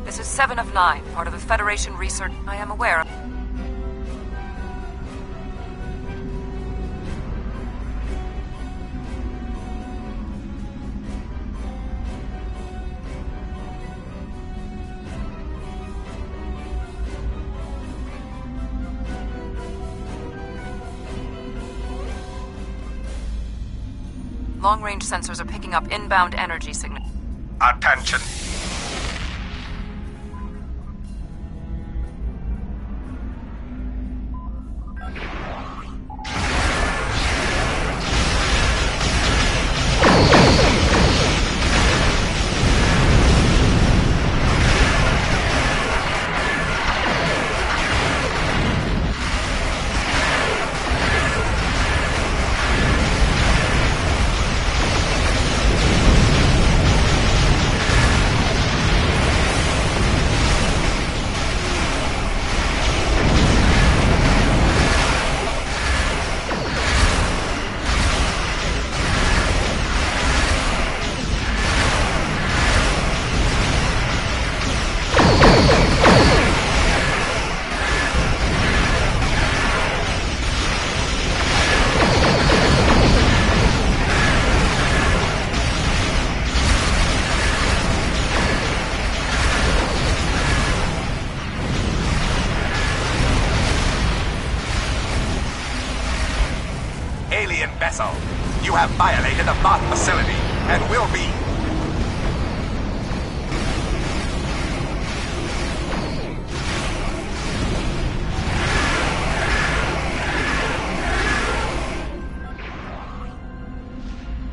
This is 7 of 9, part of the Federation research. I am aware of. Long-range sensors are picking up inbound energy signal. Attention. Alien vessel, you have violated the Voth facility and will be...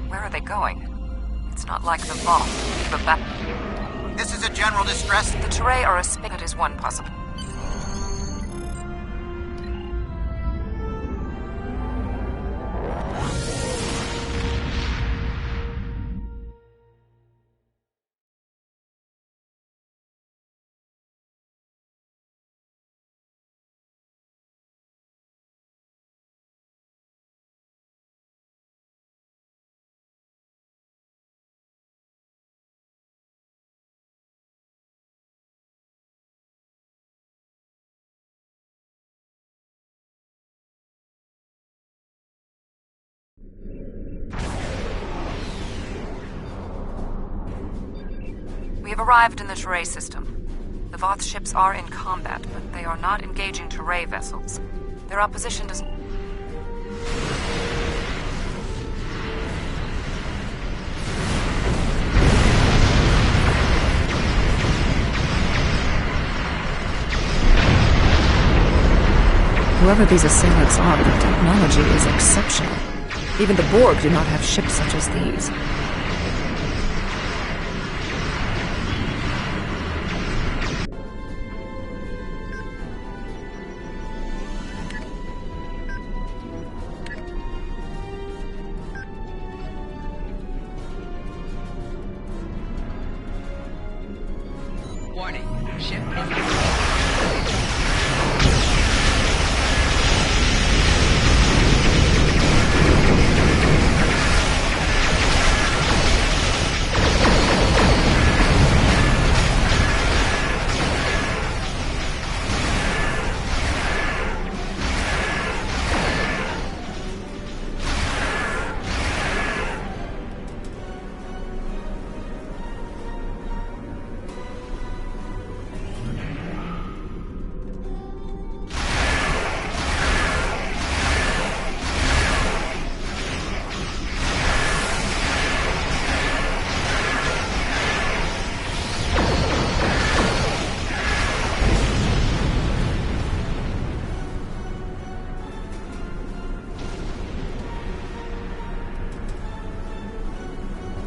Where are they going? It's not like the Voth, but back. This is a general distress. The Teray are a spigot is one possible. We have arrived in the Teray system. The Voth ships are in combat, but they are not engaging Teray vessels. Their opposition does... Whoever these assailants are, their technology is exceptional. Even the Borg do not have ships such as these. Warning, ship is...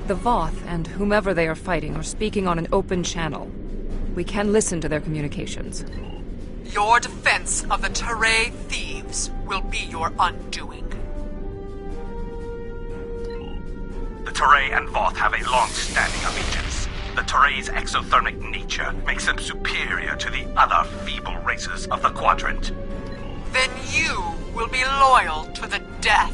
The Voth and whomever they are fighting are speaking on an open channel. We can listen to their communications. Your defense of the Teray thieves will be your undoing. The Teray and Voth have a long-standing allegiance. The Teray's exothermic nature makes them superior to the other feeble races of the Quadrant. Then you will be loyal to the death.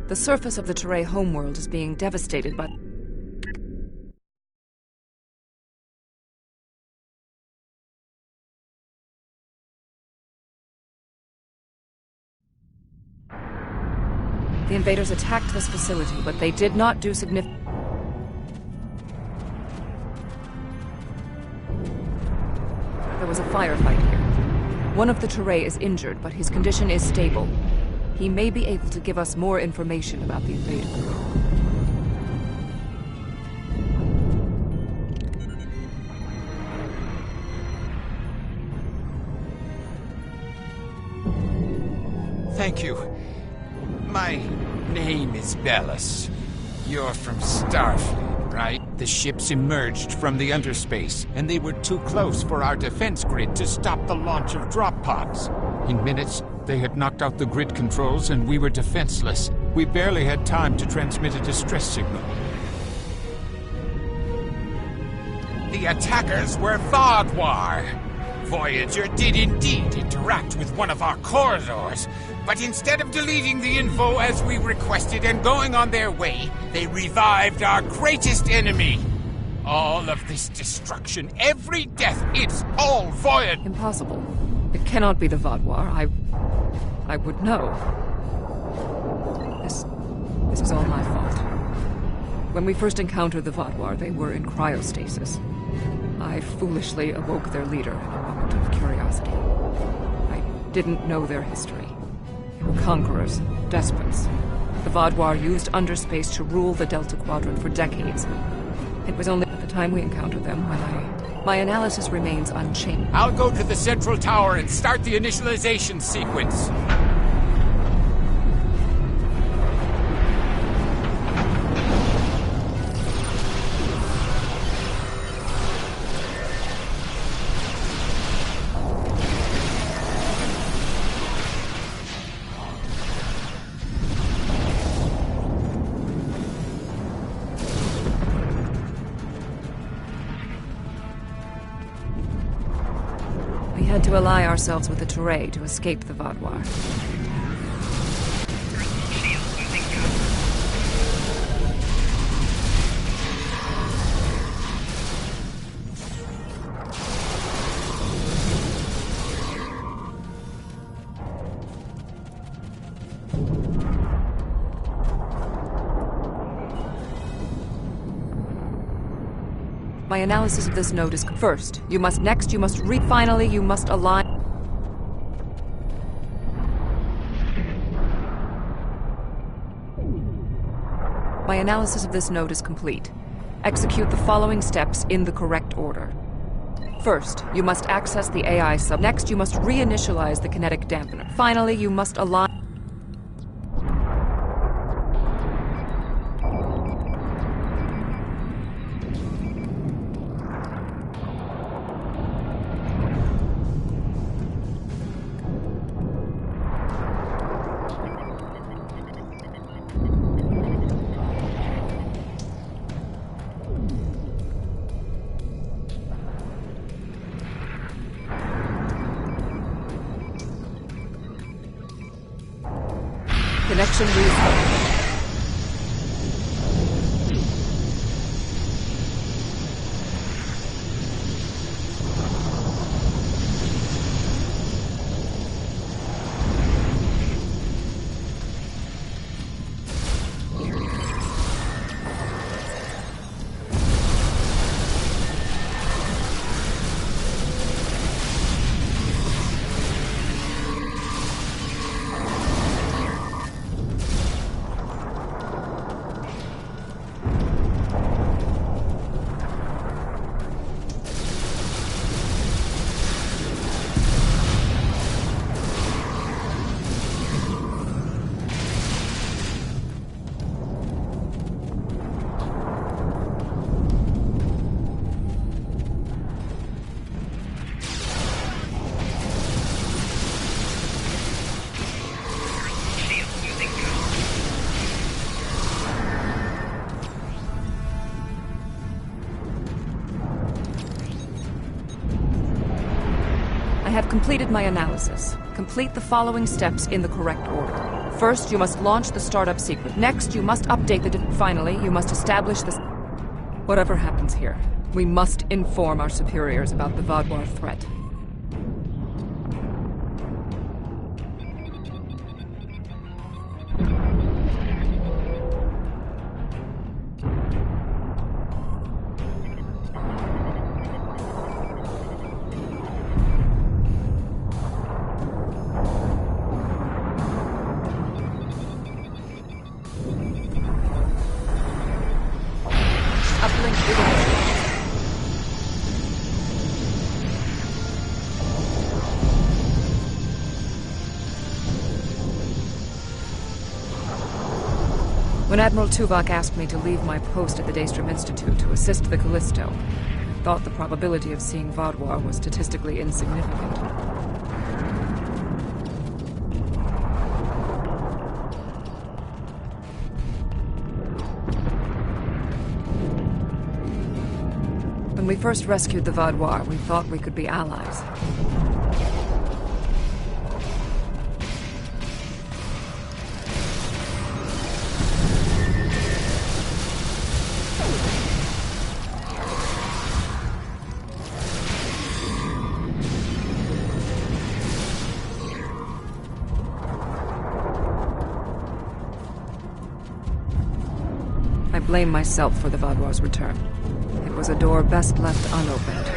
The surface of the Teray homeworld is being devastated by... The invaders attacked this facility, but they did not do significant... There was a firefight here. One of the Teray is injured, but his condition is stable. He may be able to give us more information about the invader. Thank you. My name is Bellis. You're from Starfleet, right? The ships emerged from the underspace, and they were too close for our defense grid to stop the launch of drop pods. In minutes, they had knocked out the grid controls, and we were defenseless. We barely had time to transmit a distress signal. The attackers were Vaadwaur. Voyager did indeed interact with one of our corridors, but instead of deleting the info as we requested and going on their way, they revived our greatest enemy. All of this destruction, every death, it's all Voyager. Impossible. It cannot be the Vaadwaur. I would know. This is all my fault. When we first encountered the Vaadwaur, they were in cryostasis. I foolishly awoke their leader in a moment of curiosity. I didn't know their history. They were conquerors, despots. The Vaadwaur used underspace to rule the Delta Quadrant for decades. It was only at the time we encountered them when my analysis remains unchanged. I'll go to the central tower and start the initialization sequence. We had to ally ourselves with the Teray to escape the Vaadwaur. My analysis of this node is first. You must finally you must align. My analysis of this node is complete. Execute the following steps in the correct order. First, you must access the AI sub. Next, you must reinitialize the kinetic dampener. Finally, you must align. Connection reestablished. I have completed my analysis. Complete the following steps in the correct order. First, you must launch the startup sequence. Next, you must update the... Finally, you must establish the... Whatever happens here, we must inform our superiors about the Vaadwaur threat. When Admiral Tuvok asked me to leave my post at the Daystrom Institute to assist the Callisto, I thought the probability of seeing Vaadwaur was statistically insignificant. When we first rescued the Vaadwaur, we thought we could be allies. I blame myself for the Vaadwaur's return. It was a door best left unopened.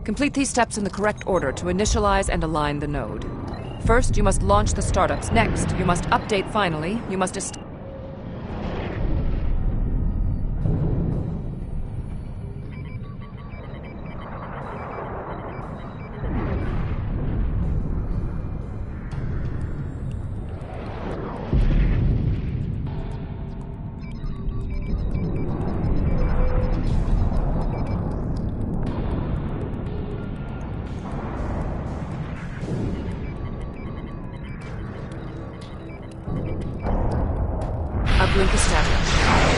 Complete these steps in the correct order to initialize and align the node. First, you must launch the startups. Next, you must update. Finally, you must uplink established.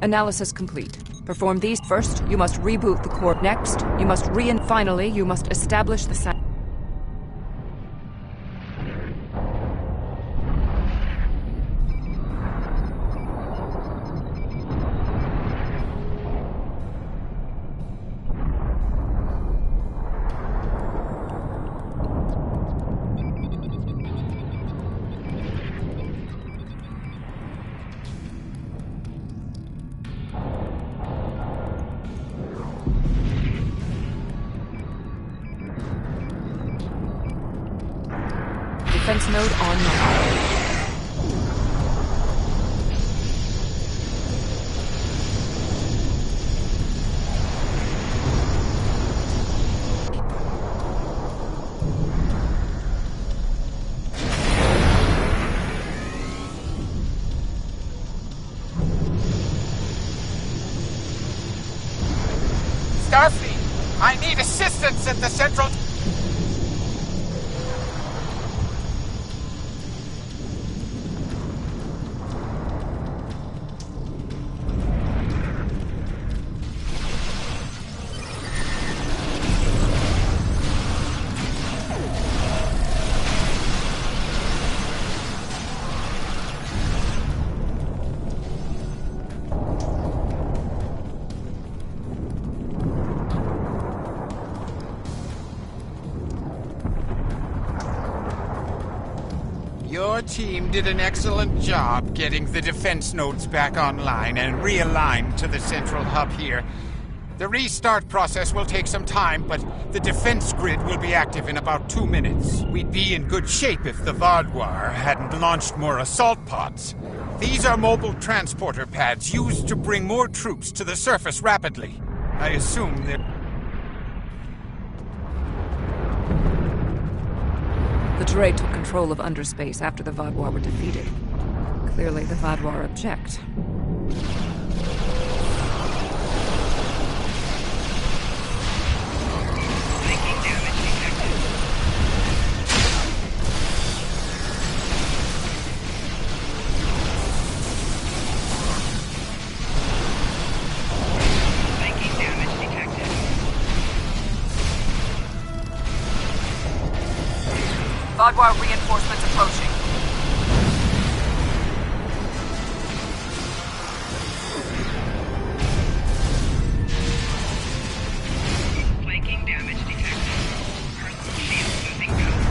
Analysis complete. Perform these. First, you must reboot the core. Next, you must finally, you must establish the sound. Defense node online. Starfleet, I need assistance at the central... Your team did an excellent job getting the defense nodes back online and realigned to the central hub here. The restart process will take some time, but the defense grid will be active in about 2 minutes. We'd be in good shape if the Vaadwaur hadn't launched more assault pods. These are mobile transporter pads used to bring more troops to the surface rapidly. I assume they're... The Teray took control of underspace after the Vaadwaur were defeated. Clearly, the Vaadwaur object. Vaadwaur reinforcements approaching. Flanking damage detected. Personal shield losing power.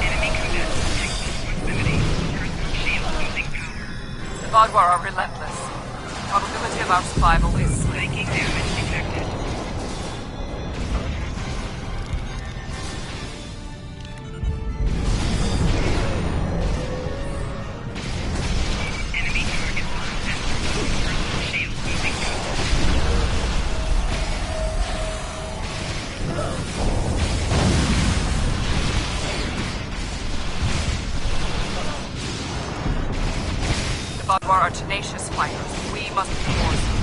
Enemy combat in close proximity. Personal shield losing power. The Vaadwaur are relentless. Probability of our survival is slim. Flanking damage detected. Enemy target locked in. Personal shield losing power. The Vaadwaur are tenacious fighters. We must force them.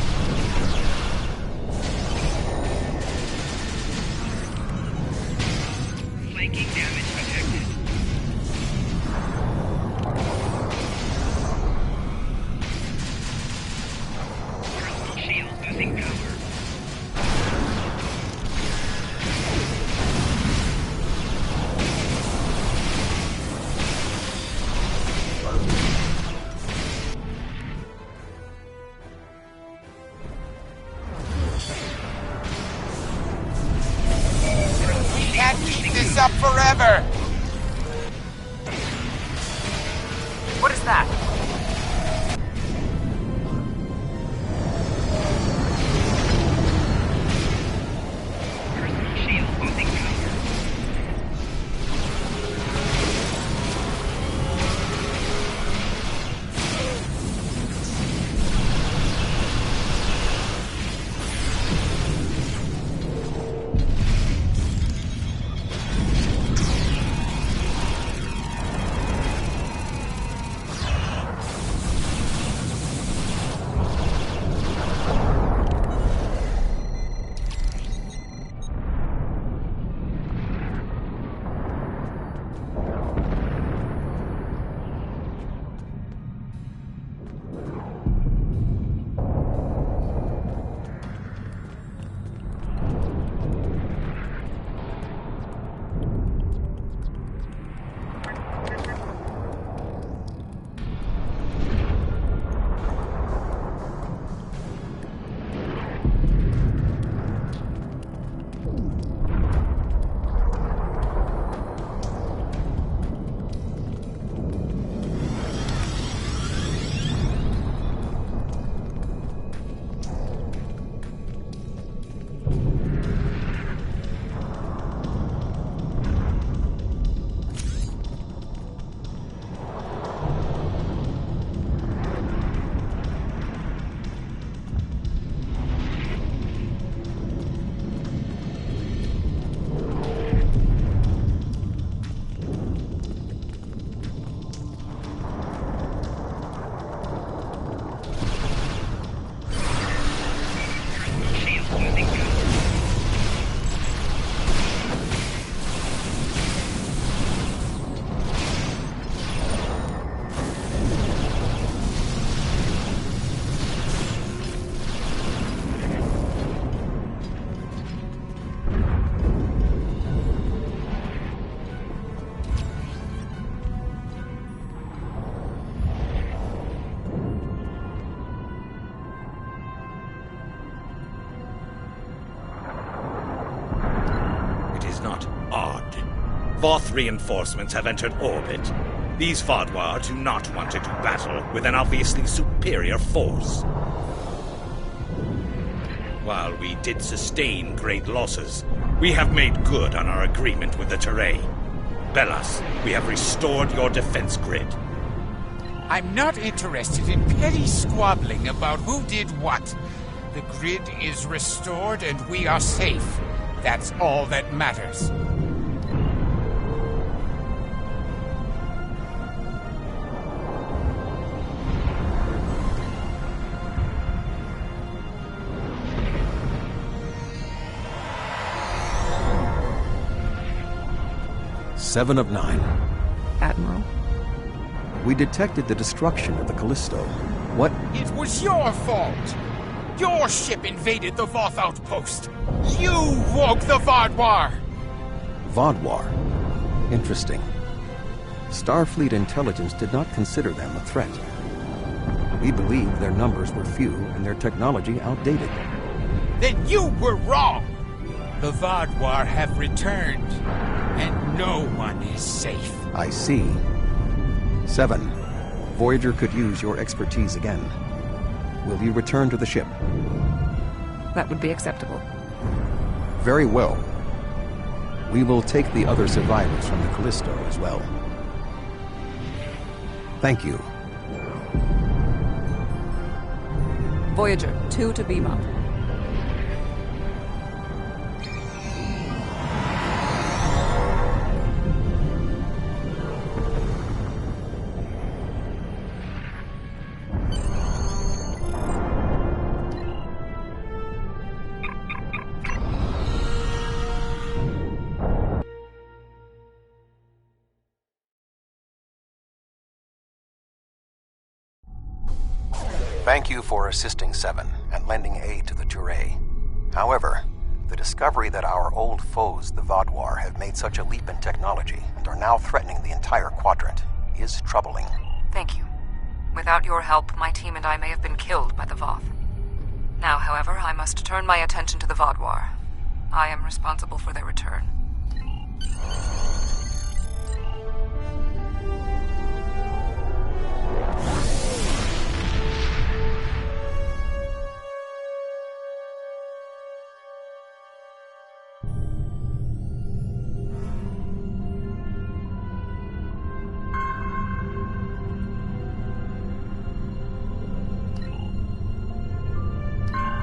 Flanking damage detected. Personal shield losing power. We can't keep this up forever! What is that? Personal shield losing power. Voth reinforcements have entered orbit. These Vaadwaur do not want to do battle with an obviously superior force. While we did sustain great losses, we have made good on our agreement with the Teray. Bellas, we have restored your defense grid. I'm not interested in petty squabbling about who did what. The grid is restored and we are safe. That's all that matters. Seven of 9. Admiral. We detected the destruction of the Callisto. What? It was your fault! Your ship invaded the Voth outpost! You woke the Vaadwaur! Vaadwaur. Interesting. Starfleet intelligence did not consider them a threat. We believed their numbers were few and their technology outdated. Then you were wrong! The Vaadwaur have returned, and no one is safe. I see. 7. Voyager could use your expertise again. Will you return to the ship? That would be acceptable. Very well. We will take the other survivors from the Callisto as well. Thank you. Voyager, 2 to beam up. Thank you for assisting 7 and lending aid to the Teray. However, the discovery that our old foes, the Vaadwaur, have made such a leap in technology and are now threatening the entire quadrant is troubling. Thank you. Without your help, my team and I may have been killed by the Voth. Now, however, I must turn my attention to the Vaadwaur. I am responsible for their return.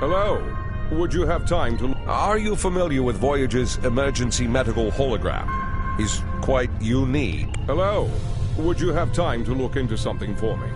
Hello. Would you have time to... Are you familiar with Voyager's emergency medical hologram? He's quite unique. Hello. Would you have time to look into something for me?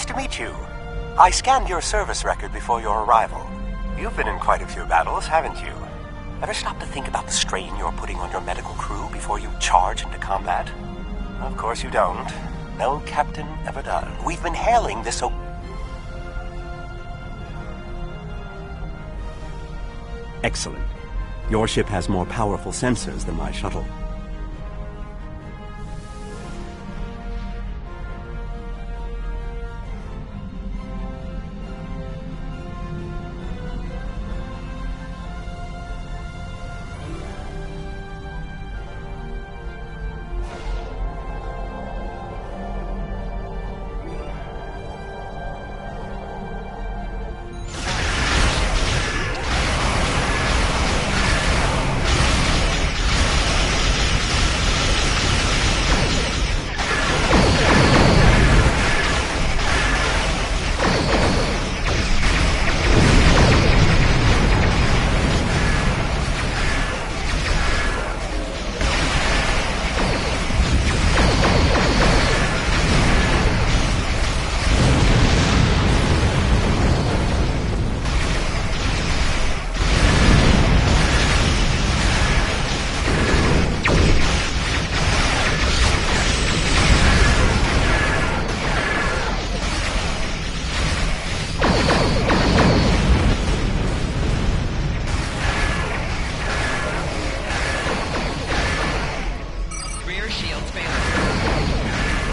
Nice to meet you. I scanned your service record before your arrival. You've been in quite a few battles, haven't you? Ever stop to think about the strain you're putting on your medical crew before you charge into combat? Of course you don't. No captain ever does. We've been hailing this Excellent. Your ship has more powerful sensors than my shuttle.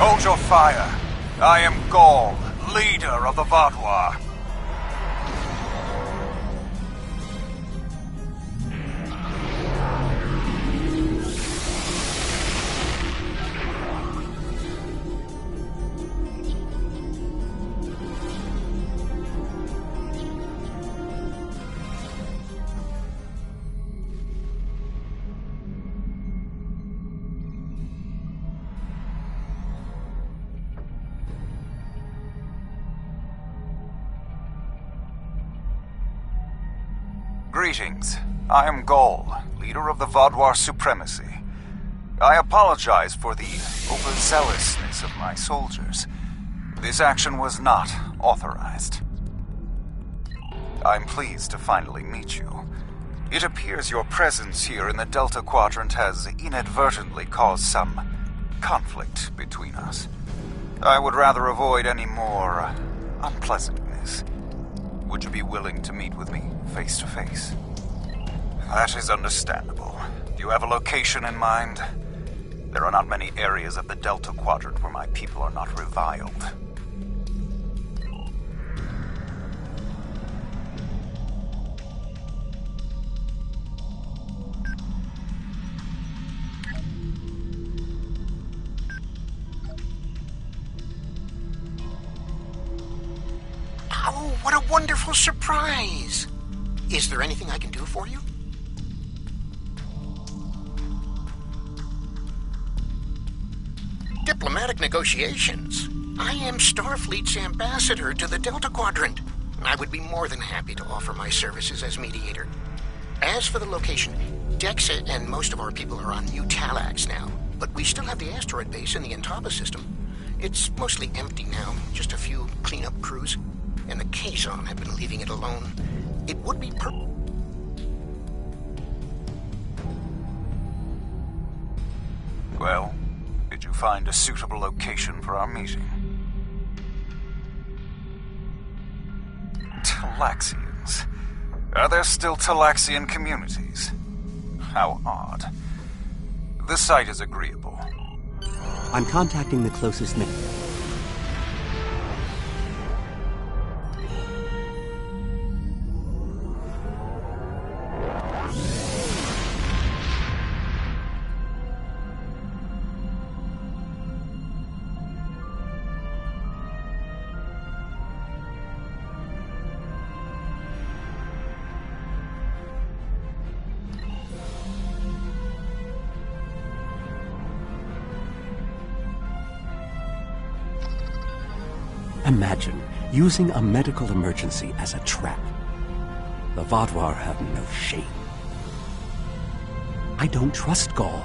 Hold your fire. I am Gaul, leader of the Vaudois. Greetings. I am Gaul, leader of the Vaudois supremacy. I apologize for the overzealousness of my soldiers. This action was not authorized. I'm pleased to finally meet you. It appears your presence here in the Delta Quadrant has inadvertently caused some conflict between us. I would rather avoid any more unpleasantness. Would you be willing to meet with me face to face? That is understandable. Do you have a location in mind? There are not many areas of the Delta Quadrant where my people are not reviled. Oh, what a wonderful surprise! Is there anything I can do for you? Diplomatic negotiations. I am Starfleet's ambassador to the Delta Quadrant. I would be more than happy to offer my services as mediator. As for the location, Dexa and most of our people are on New Talax now, but we still have the asteroid base in the Entaba system. It's mostly empty now, just a few cleanup crews. And the Kazon have been leaving it alone. It would be Well, did you find a suitable location for our meeting? Talaxians. Are there still Talaxian communities? How odd. The site is agreeable. I'm contacting the closest name. Imagine using a medical emergency as a trap. The Vaudois have no shame. I don't trust Gaul.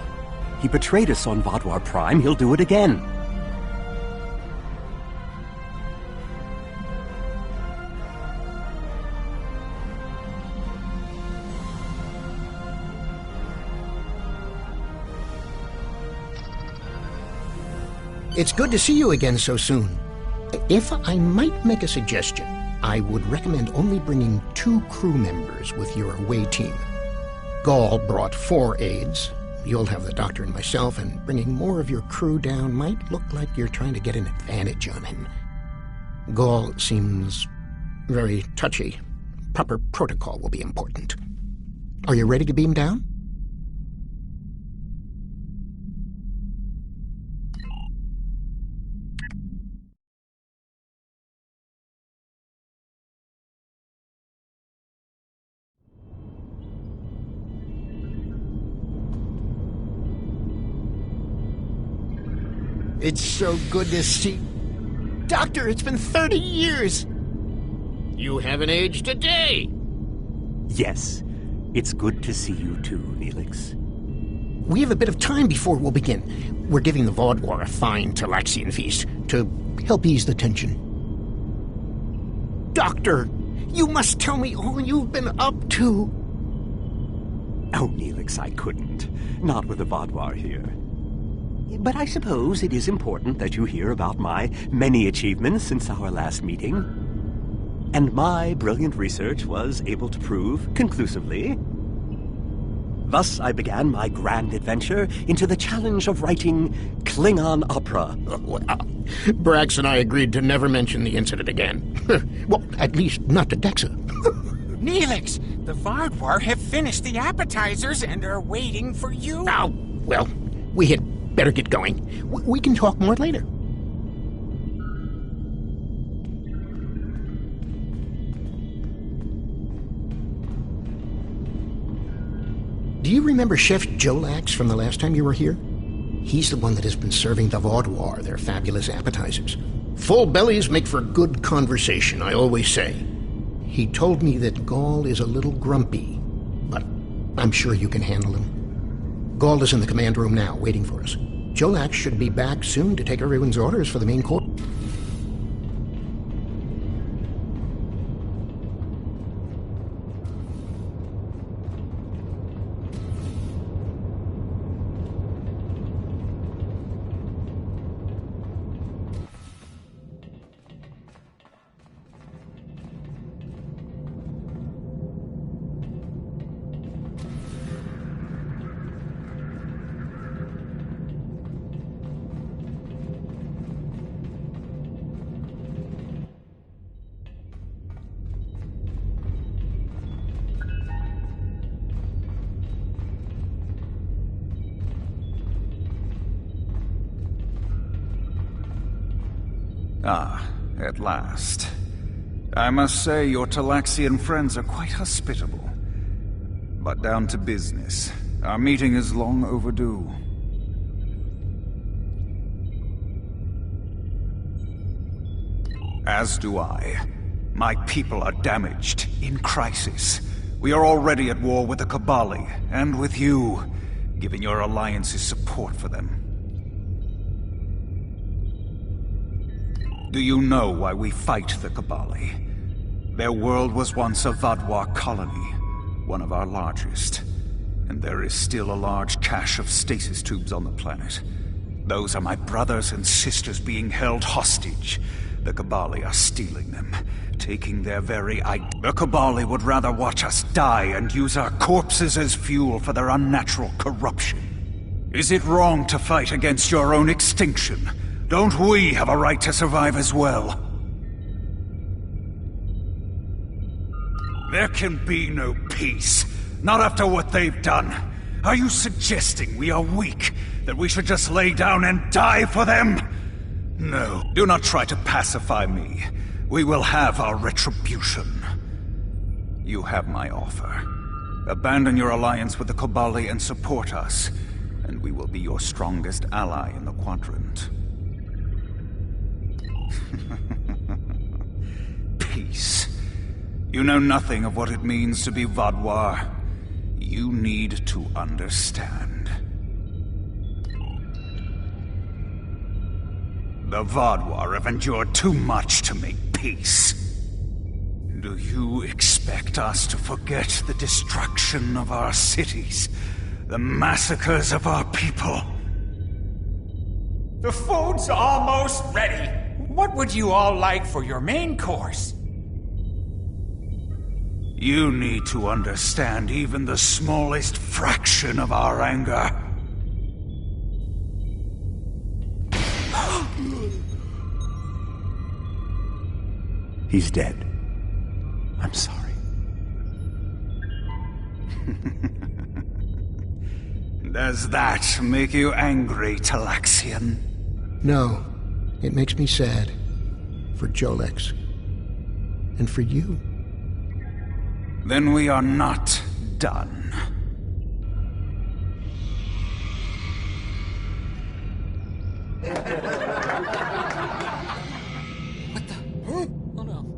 He betrayed us on Vaudois Prime. He'll do it again. It's good to see you again so soon. If I might make a suggestion, I would recommend only bringing 2 crew members with your away team. Gall brought 4 aides. You'll have the doctor and myself, and bringing more of your crew down might look like you're trying to get an advantage on him. Gall seems very touchy. Proper protocol will be important. Are you ready to beam down? It's so good to see... Doctor, it's been 30 years! You haven't aged a day! Yes, it's good to see you too, Neelix. We have a bit of time before we'll begin. We're giving the Vaudwar a fine Talaxian feast to help ease the tension. Doctor, you must tell me all you've been up to. Oh, Neelix, I couldn't. Not with the Vaudwar here. But I suppose it is important that you hear about my many achievements since our last meeting. And my brilliant research was able to prove conclusively. Thus I began my grand adventure into the challenge of writing Klingon opera. Brax and I agreed to never mention the incident again. Well, at least not to Dexa. Neelix, the Vaudwar have finished the appetizers and are waiting for you. Oh, well, we had better get going. We can talk more later. Do you remember Chef Jolax from the last time you were here? He's the one that has been serving the Vaudwar their fabulous appetizers. Full bellies make for good conversation, I always say. He told me that Gall is a little grumpy, but I'm sure you can handle him. Gall is in the command room now, waiting for us. Jolax should be back soon to take everyone's orders for the main course. Ah, at last. I must say your Talaxian friends are quite hospitable. But down to business. Our meeting is long overdue. As do I. My people are damaged, in crisis. We are already at war with the Kabali, and with you, giving your alliance's support for them. Do you know why we fight the Kabali? Their world was once a Vaudwar colony, one of our largest. And there is still a large cache of stasis tubes on the planet. Those are my brothers and sisters being held hostage. The Kabali are stealing them, taking their very The Kabali would rather watch us die and use our corpses as fuel for their unnatural corruption. Is it wrong to fight against your own extinction? Don't we have a right to survive as well? There can be no peace. Not after what they've done. Are you suggesting we are weak? That we should just lay down and die for them? No, do not try to pacify me. We will have our retribution. You have my offer. Abandon your alliance with the Kabali and support us, and we will be your strongest ally in the Quadrant. Peace. You know nothing of what it means to be Vaudwar. You need to understand. The Vaudwar have endured too much to make peace. Do you expect us to forget the destruction of our cities? The massacres of our people? The food's almost ready. What would you all like for your main course? You need to understand even the smallest fraction of our anger. He's dead. I'm sorry. Does that make you angry, Talaxian? No. It makes me sad. For Jolex. And for you. Then we are not done. What the? Huh? Oh no.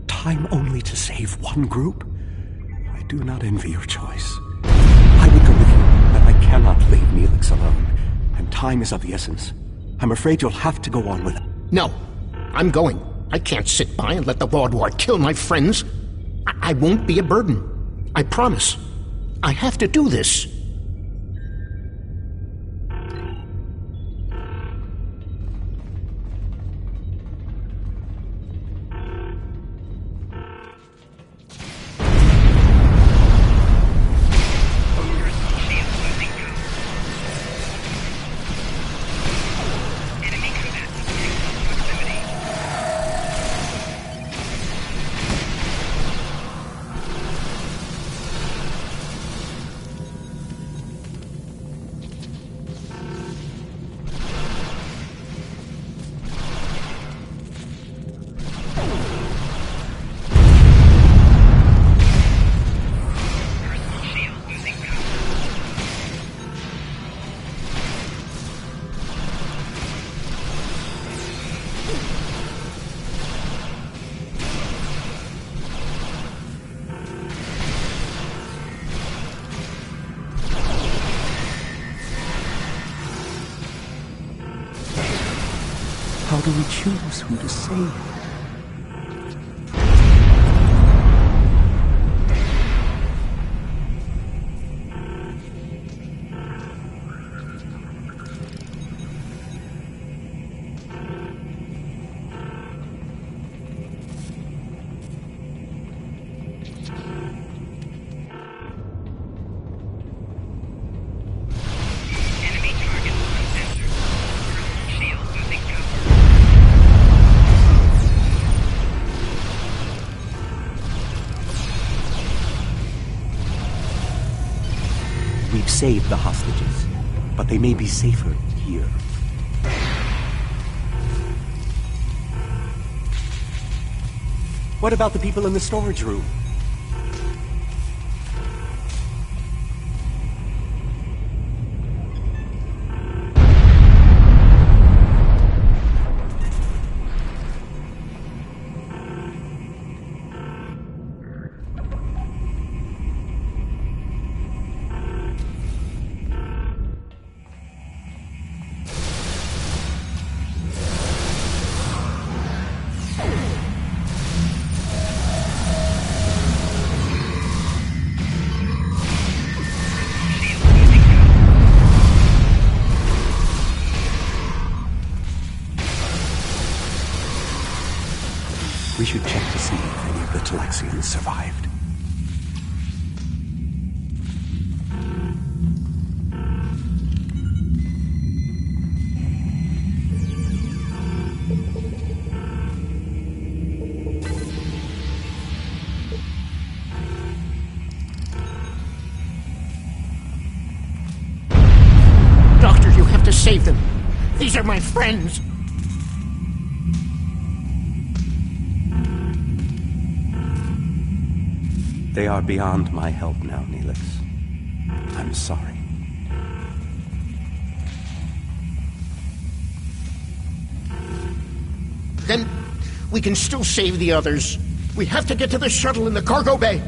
Time only to save one group? I do not envy your choice. I would go with you, but I cannot leave Neelix alone. And time is of the essence. I'm afraid you'll have to go on with it. No. I'm going. I can't sit by and let the Vaudouar kill my friends. I won't be a burden. I promise. I have to do this. How do we choose who to save? Enemy target uncensored. Personal shield losing cover. We've saved the hostages, but they may be safer here. What about the people in the storage room? We should check to see if any of the Talaxians survived. must save them. These are my friends. They are beyond my help now, Neelix. I'm sorry. Then we can still save the others. We have to get to the shuttle in the cargo bay.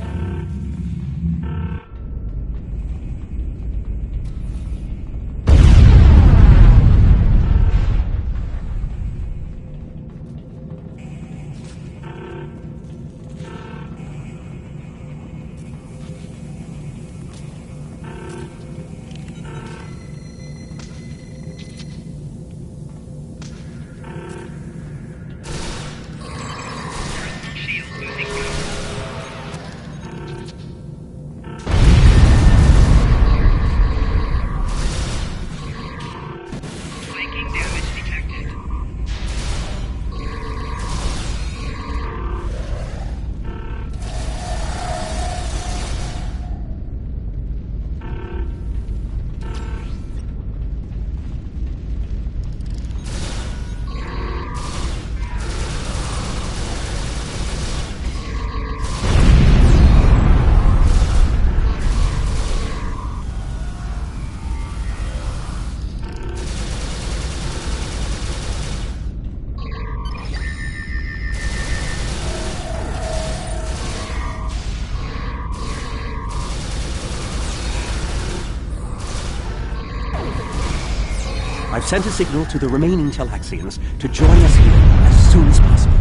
I've sent a signal to the remaining Talaxians to join us here as soon as possible.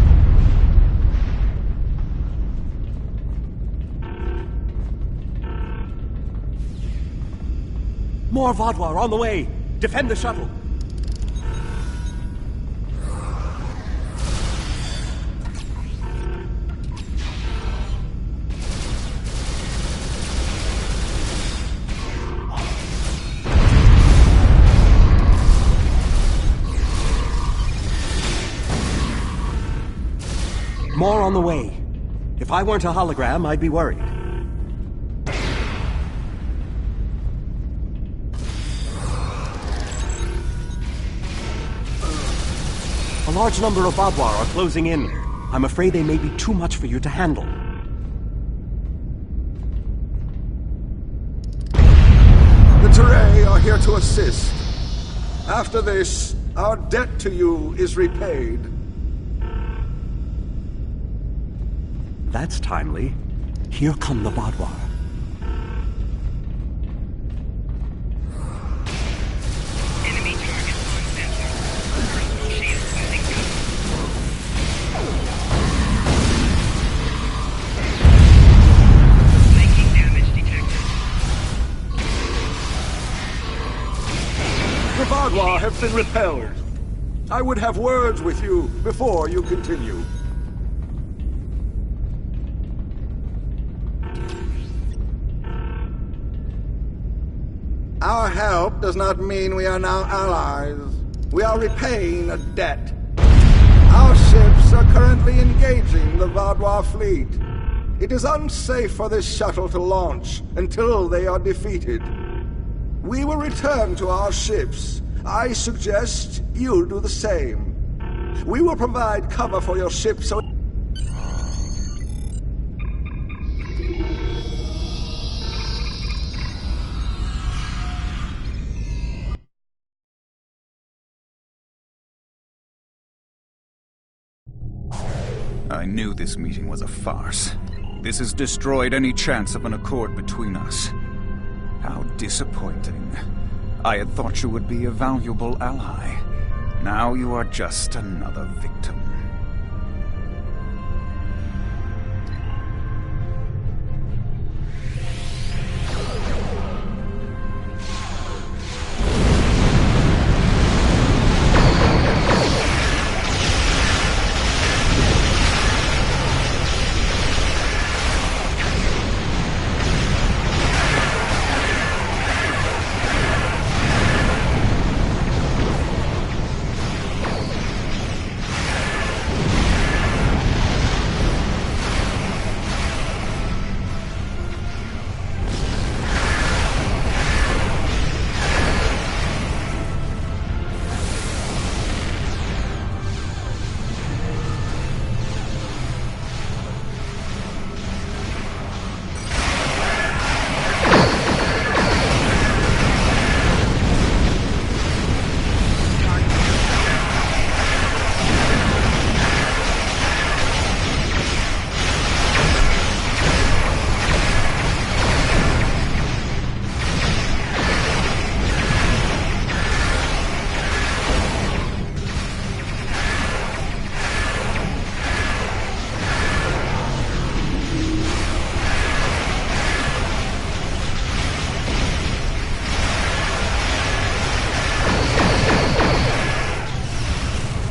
More Vodwar on the way! Defend the shuttle! More on the way. If I weren't a hologram, I'd be worried. A large number of Vodwar are closing in. I'm afraid they may be too much for you to handle. The Teray are here to assist. After this, our debt to you is repaid. That's timely. Here come the Vodwar. Enemy target on sensor. Personal shield losing power. Flanking damage detected. The Vodwar have been repelled. I would have words with you before you continue. Our help does not mean we are now allies. We are repaying a debt. Our ships are currently engaging the Vodwar fleet. It is unsafe for this shuttle to launch until they are defeated. We will return to our ships. I suggest you do the same. We will provide cover for your ship so... I knew this meeting was a farce. This has destroyed any chance of an accord between us. How disappointing. I had thought you would be a valuable ally. Now you are just another victim.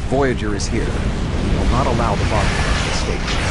Voyager is here. We will not allow the Vault to escape.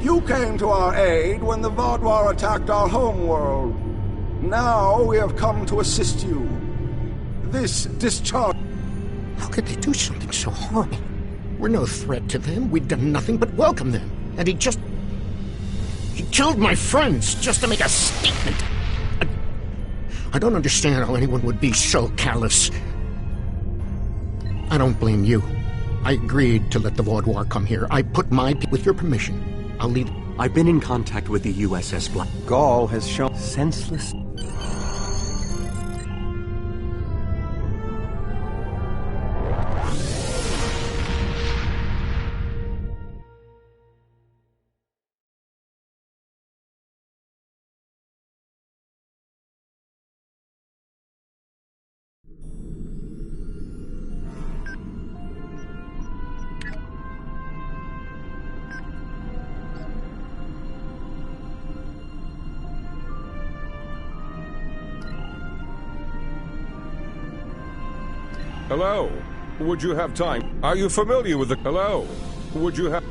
You came to our aid when the Vaadwaur attacked our homeworld. Now we have come to assist you. This discharge... How could they do something so horrible? We're no threat to them. We've done nothing but welcome them. And he killed my friends just to make a statement. I don't understand how anyone would be so callous. I don't blame you. I agreed to let the Vaadwaur come here. I put my... With your permission, I'll leave... I've been in contact with the USS Black. Gaul has shown... Senseless... Hello? Would you have time? Are you familiar with the... Hello? Would you have...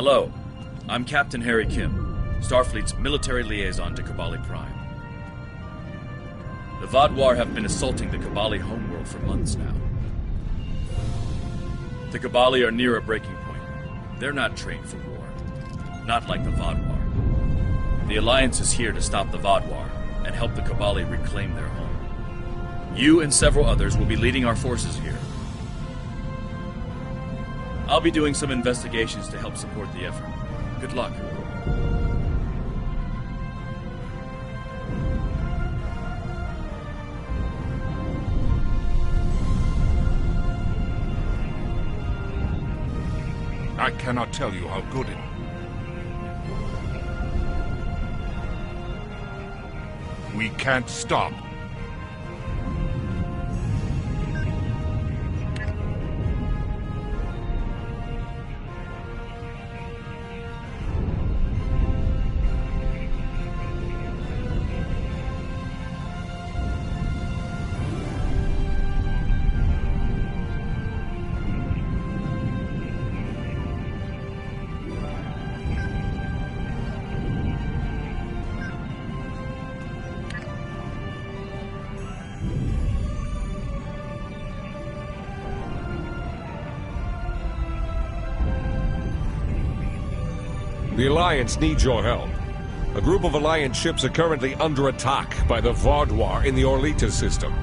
Hello, I'm Captain Harry Kim, Starfleet's military liaison to Kabali Prime. The Vaadwaur have been assaulting the Kabali homeworld for months now. The Kabali are near a breaking point. They're not trained for war. Not like the Vaadwaur. The Alliance is here to stop the Vaadwaur and help the Kabali reclaim their home. You and several others will be leading our forces here. I'll be doing some investigations to help support the effort. Good luck. I cannot tell you how good it... We can't stop. The Alliance needs your help. A group of Alliance ships are currently under attack by the Vaadwaur in the Orlita system.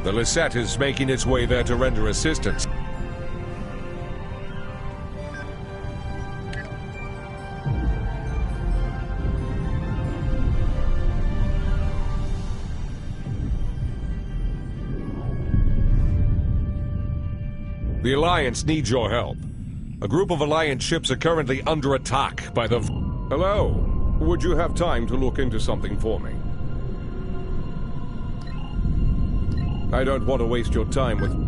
The Lisette is making its way there to render assistance. The Alliance needs your help. A group of Alliance ships are currently under attack by the... Hello. Would you have time to look into something for me? I don't want to waste your time with...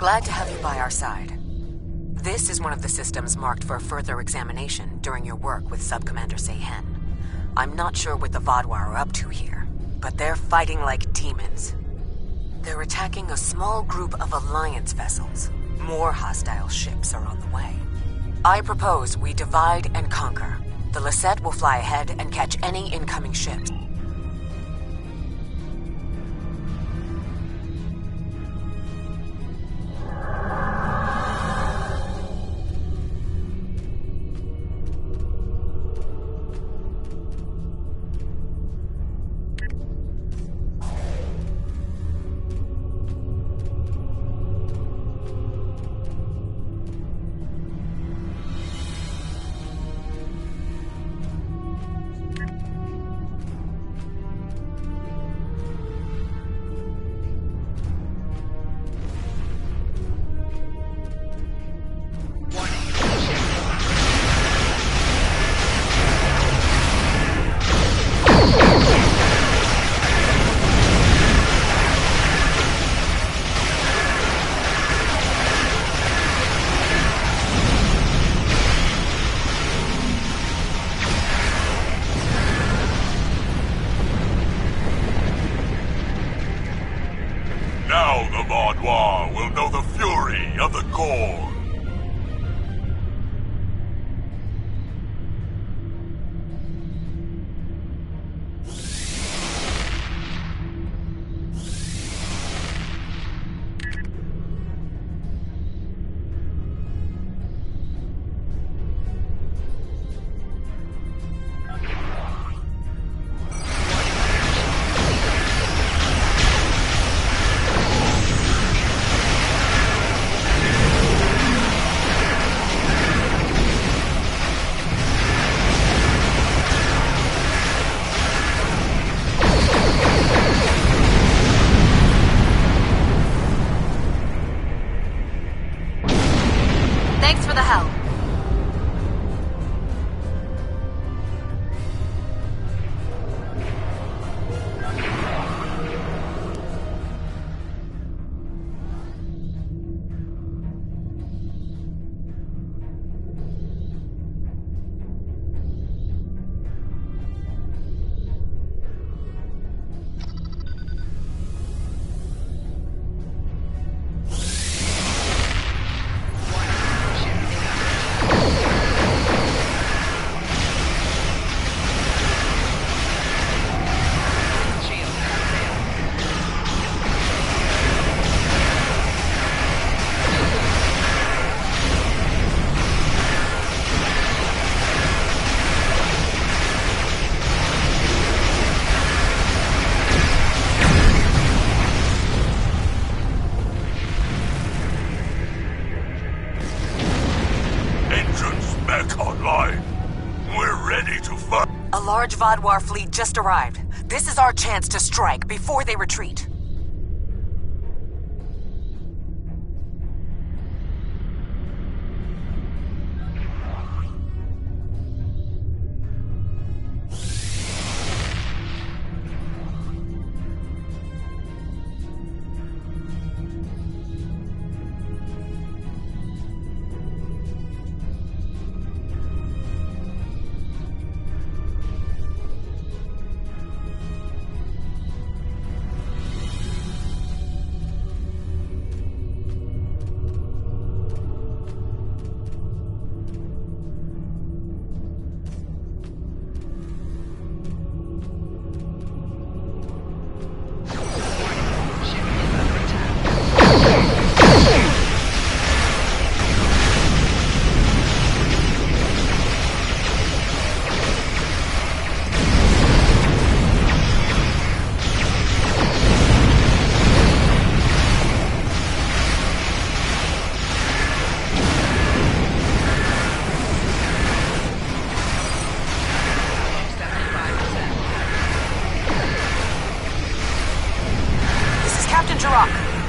Glad to have you by our side. This is one of the systems marked for further examination during your work with Subcommander Seyhen. I'm not sure what the Vaadwaur are up to here, but they're fighting like demons. They're attacking a small group of Alliance vessels. More hostile ships are on the way. I propose we divide and conquer. The Lisette will fly ahead and catch any incoming ships. Now the Vaudois will know the fury of the Core. Thanks for the help. A large Vaudois fleet just arrived. This is our chance to strike before they retreat.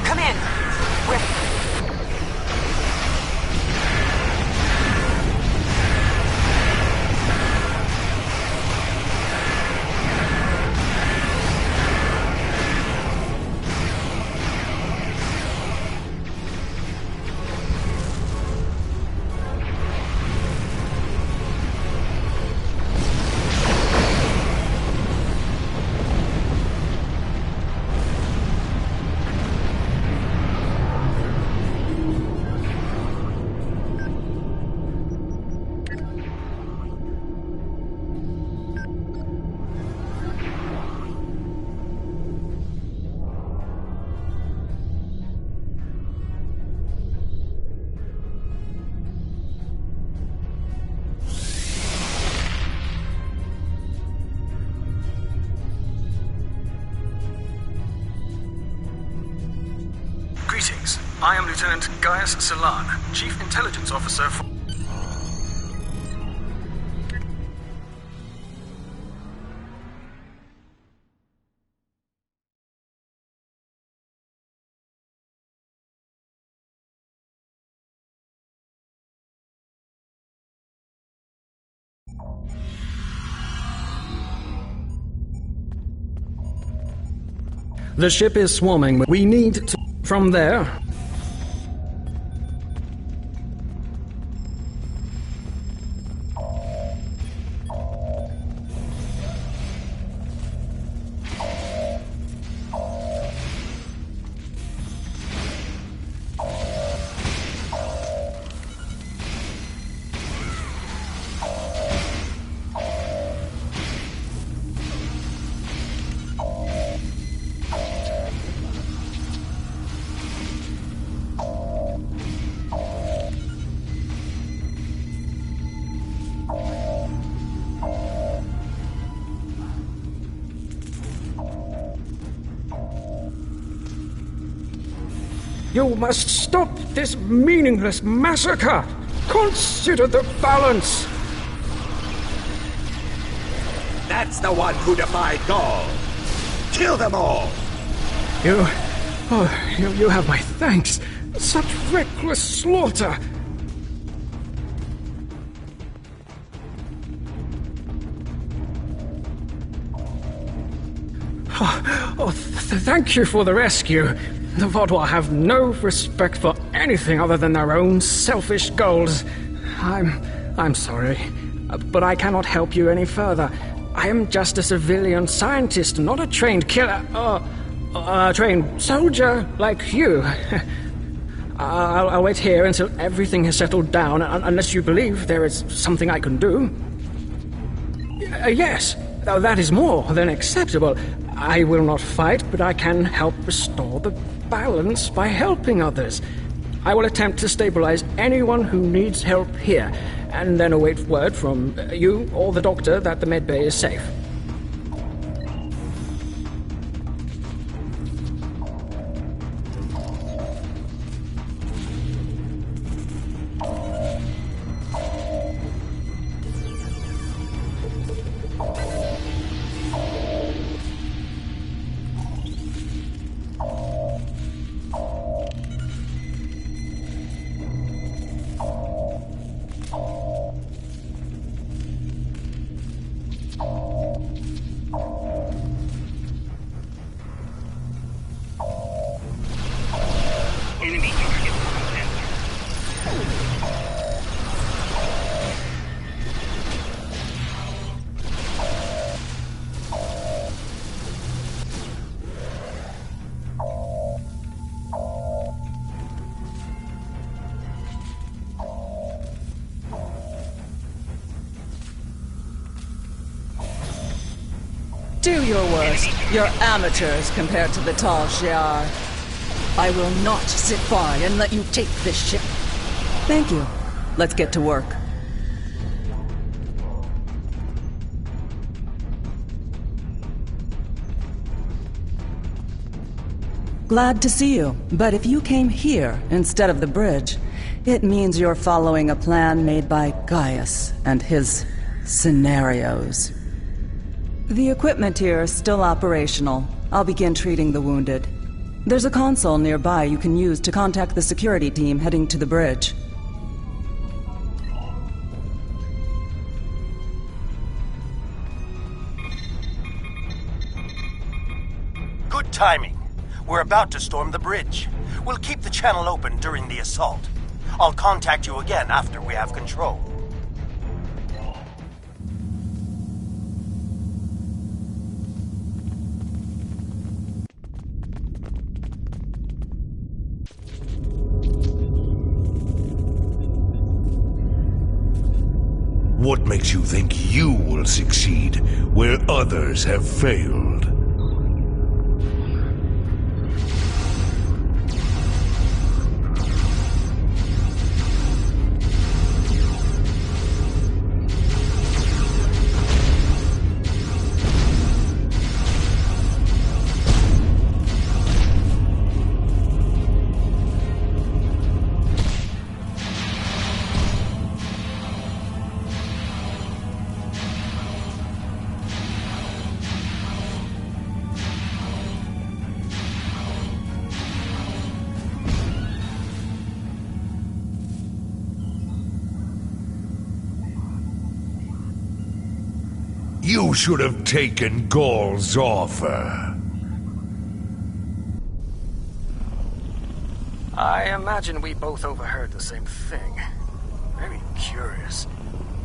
Come in. I am Lieutenant Gaius Salan, Chief Intelligence Officer for... The ship is swarming. We need to... From there... You must stop this meaningless massacre! Consider the balance! That's the one who defied Gaul! Kill them all! You have my thanks. Such reckless slaughter! Thank you for the rescue. The Vaudois have no respect for anything other than their own selfish goals. I'm sorry, but I cannot help you any further. I am just a civilian scientist, not a trained killer, a trained soldier like you. I'll wait here until everything has settled down, unless you believe there is something I can do. Yes, that is more than acceptable. I will not fight, but I can help restore the balance by helping others. I will attempt to stabilize anyone who needs help here, and then await word from you or the doctor that the medbay is safe. Do your worst. You're amateurs compared to the tall Shi'ar. I will not sit by and let you take this ship. Thank you. Let's get to work. Glad to see you, but if you came here instead of the bridge, it means you're following a plan made by Gaius and his scenarios. The equipment here is still operational. I'll begin treating the wounded. There's a console nearby you can use to contact the security team heading to the bridge. Good timing. We're about to storm the bridge. We'll keep the channel open during the assault. I'll contact you again after we have control. What makes you think you will succeed where others have failed? You should have taken Gaul's offer. I imagine we both overheard the same thing. Very curious.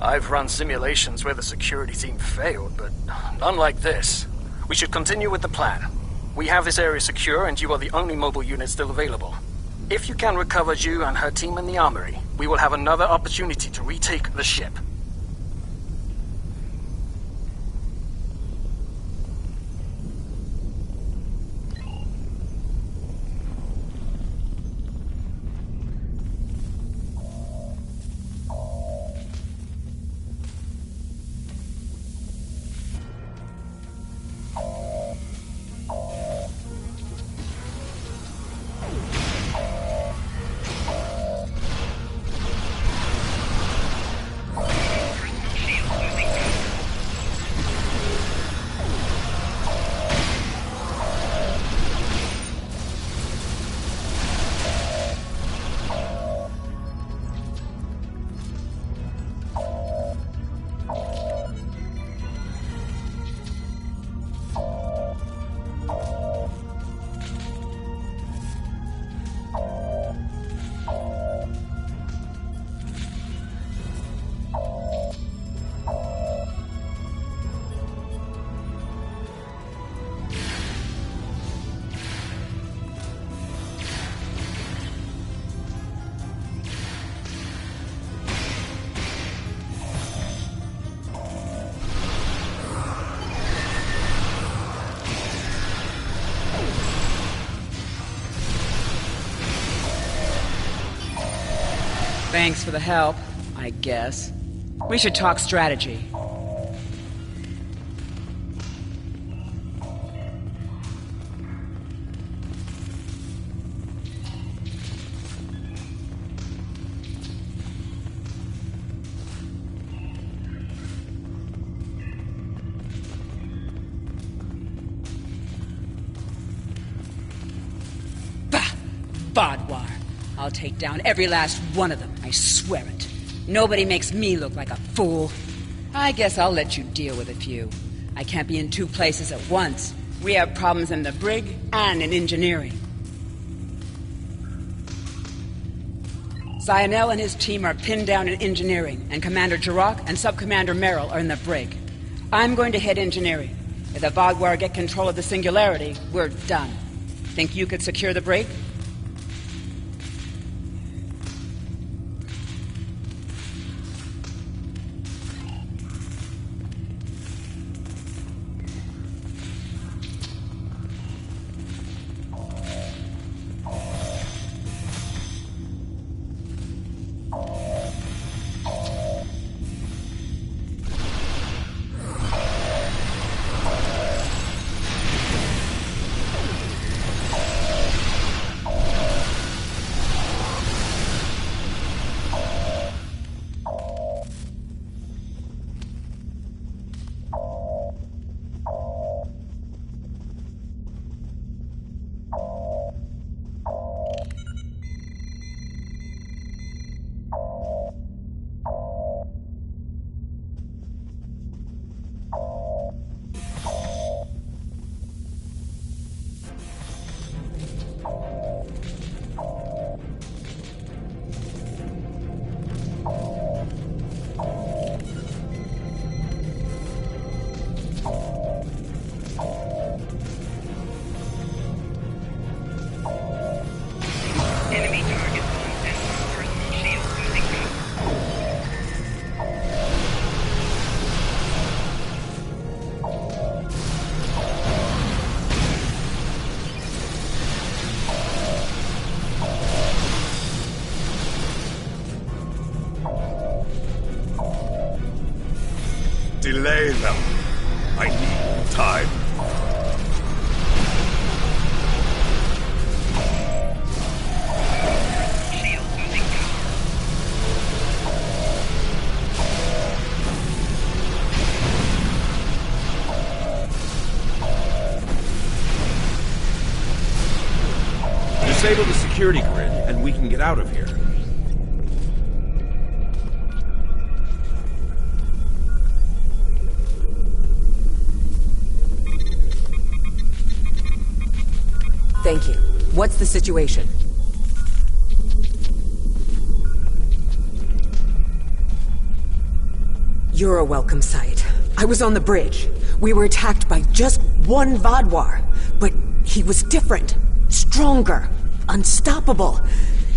I've run simulations where the security team failed, but none like this. We should continue with the plan. We have this area secure, and you are the only mobile unit still available. If you can recover Ju and her team in the armory, we will have another opportunity to retake the ship. Thanks for the help, I guess. We should talk strategy. Bah! Vaadwaur. I'll take down every last one of them, I swear it. Nobody makes me look like a fool. I guess I'll let you deal with a few. I can't be in two places at once. We have problems in the brig and in engineering. Zionel and his team are pinned down in engineering, and Commander Jirok and Sub-Commander Merrill are in the brig. I'm going to head engineering. If the Vaadwaur get control of the Singularity, we're done. Think you could secure the brig? Delay them. I need time. Disable the security grid, and we can get out of here. Thank you. What's the situation? You're a welcome sight. I was on the bridge. We were attacked by just one Vadwar, but he was different, stronger, unstoppable.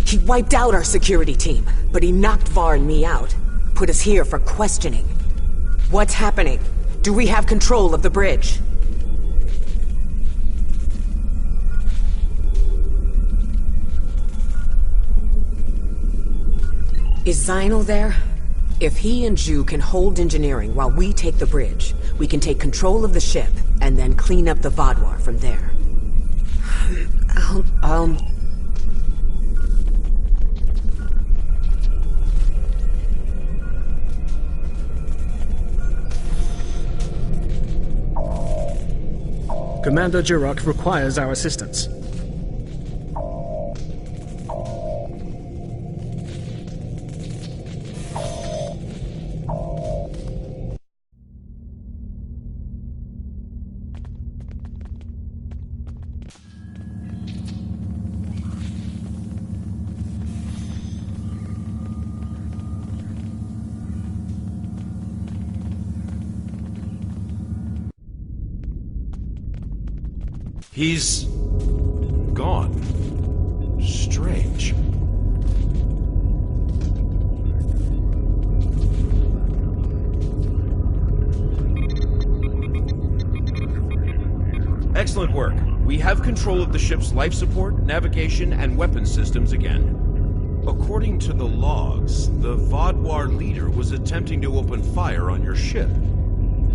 He wiped out our security team, but he knocked Var and me out. Put us here for questioning. What's happening? Do we have control of the bridge? Is Zynel there? If he and Zhu can hold engineering while we take the bridge, we can take control of the ship and then clean up the Vadwar from there. Commander Jirok requires our assistance. He's gone. Strange. Excellent work. We have control of the ship's life support, navigation, and weapon systems again. According to the logs, the Vadwar leader was attempting to open fire on your ship.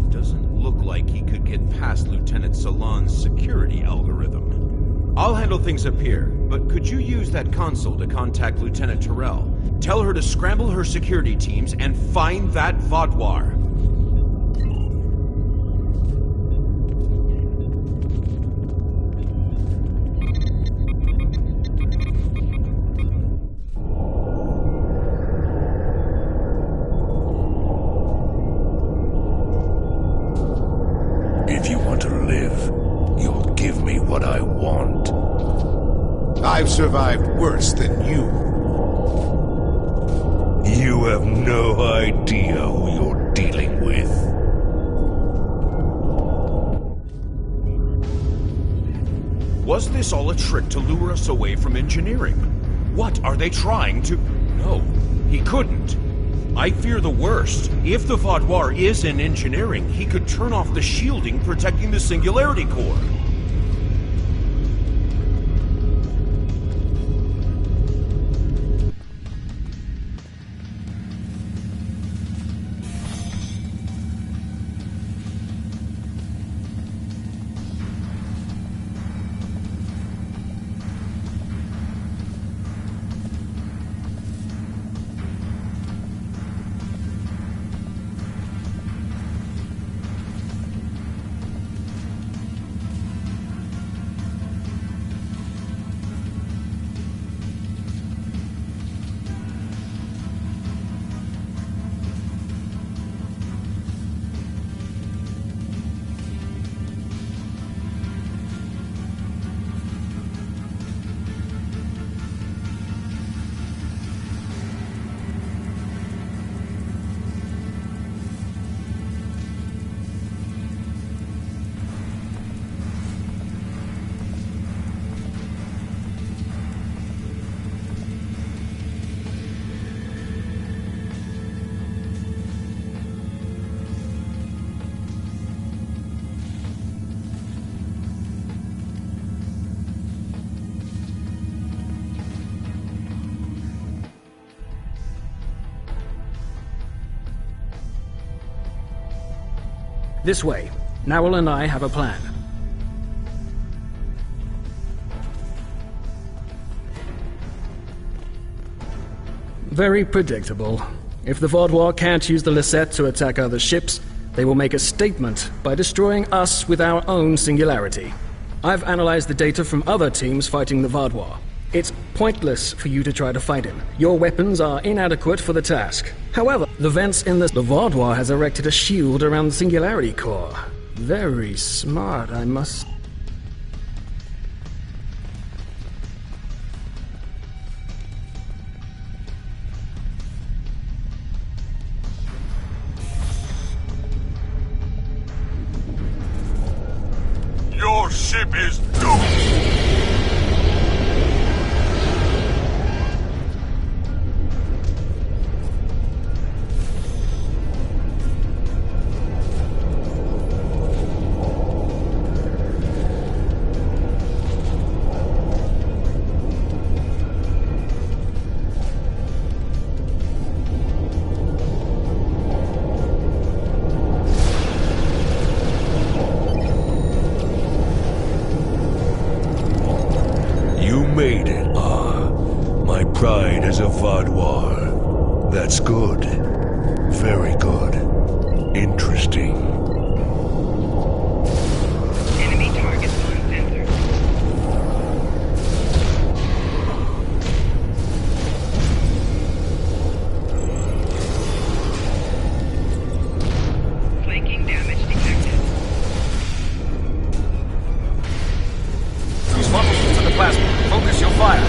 Doesn't look like he could get past Lieutenant Salon's security algorithm. I'll handle things up here, but could you use that console to contact Lieutenant Terrell? Tell her to scramble her security teams and find that Vadwar. If you want to live, you'll give me what I want. I've survived worse than you. You have no idea who you're dealing with. Was this all a trick to lure us away from engineering? What are they trying to... No, he couldn't. I fear the worst. If the Vadwar is in engineering, he could turn off the shielding protecting the Singularity Core. This way. Nowell and I have a plan. Very predictable. If the Vadwar can't use the Lisette to attack other ships, they will make a statement by destroying us with our own singularity. I've analyzed the data from other teams fighting the Vadwar. It's pointless for you to try to fight him. Your weapons are inadequate for the task. However, the vents in the Vadwar has erected a shield around the Singularity Core. Very smart, I must... Your ship is doomed! Made it. My pride as a Vaadwaur. That's good. Very good. Interesting. Enemy targets uncensored. Flanking damage detected. Use funnels to the plasma. Focus your fire.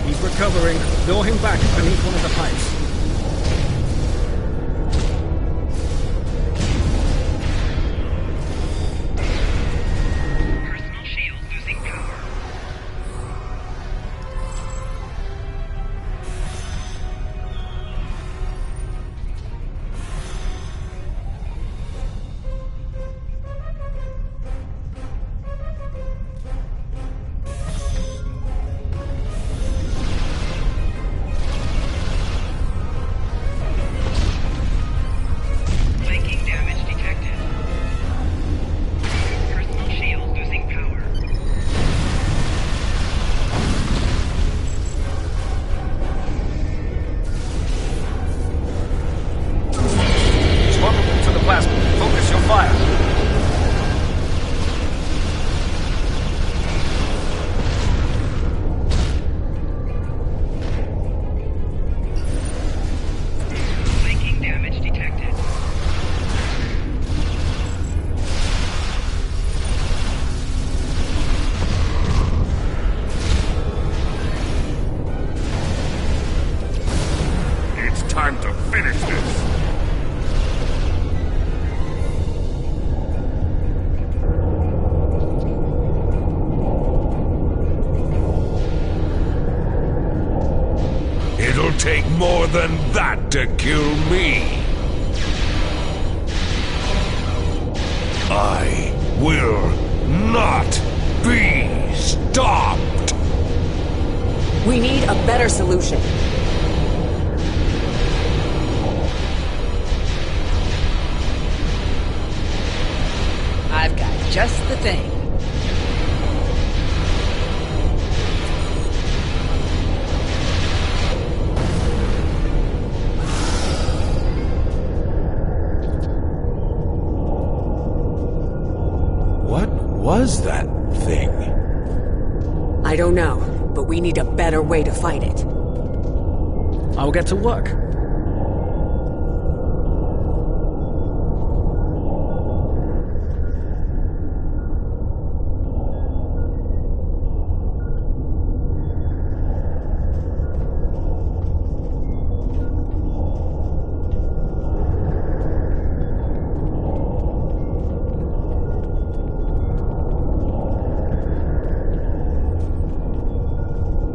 He's recovering. Lure him back beneath one of the pipes. Personal shield losing power. Flanking damage detected. Personal shield losing power. Use funnels to the plasma. Focus your fire. Flanking damage detected. It's time to finish this! It'll take more than that to kill me. I will not be stopped. We need a better solution. I've got just the thing. What was that thing? I don't know, but we need a better way to fight it. I'll get to work.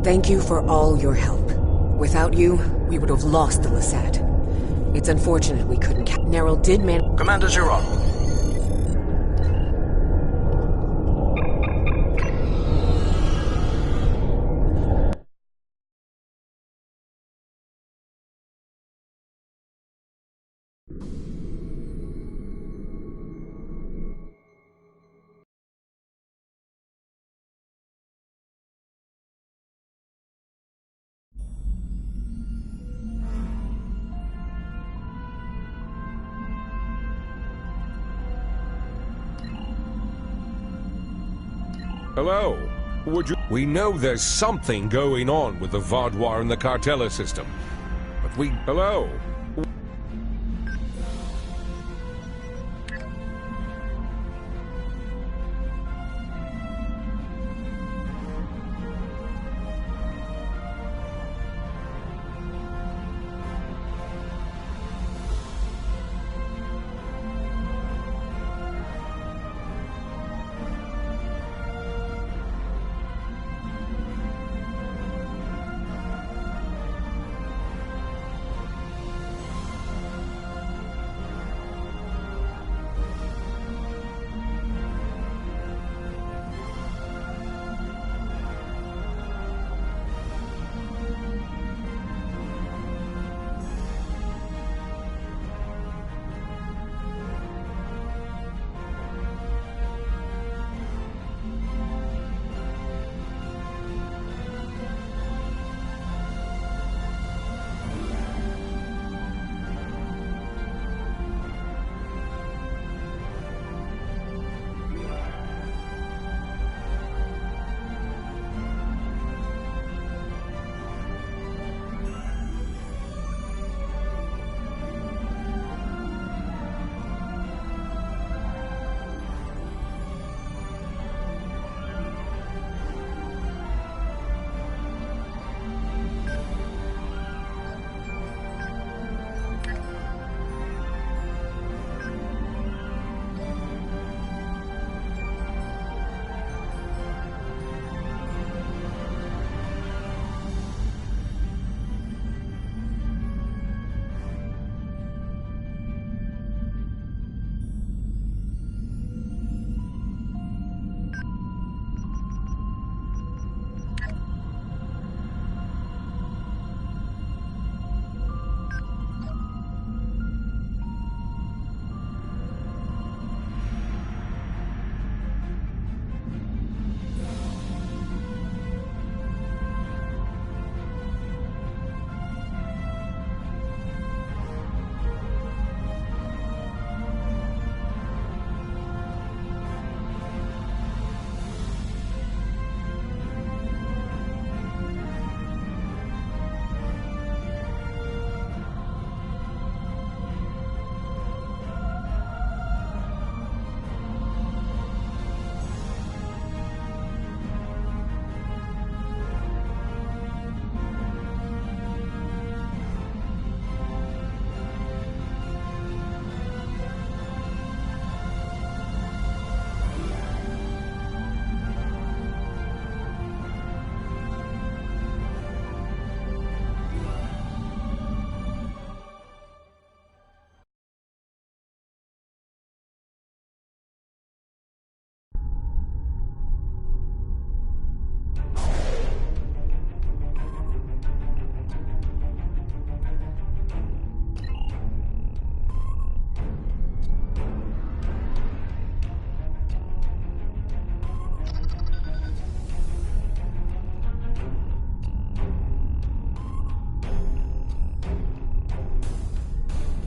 Thank you for all your help. Without you, we would have lost the Lasat. It's unfortunate we couldn't Neril did man- Commander Zero. Hello. Would you... We know there's something going on with the Vaadwaur and the Cartella system. But we... Hello.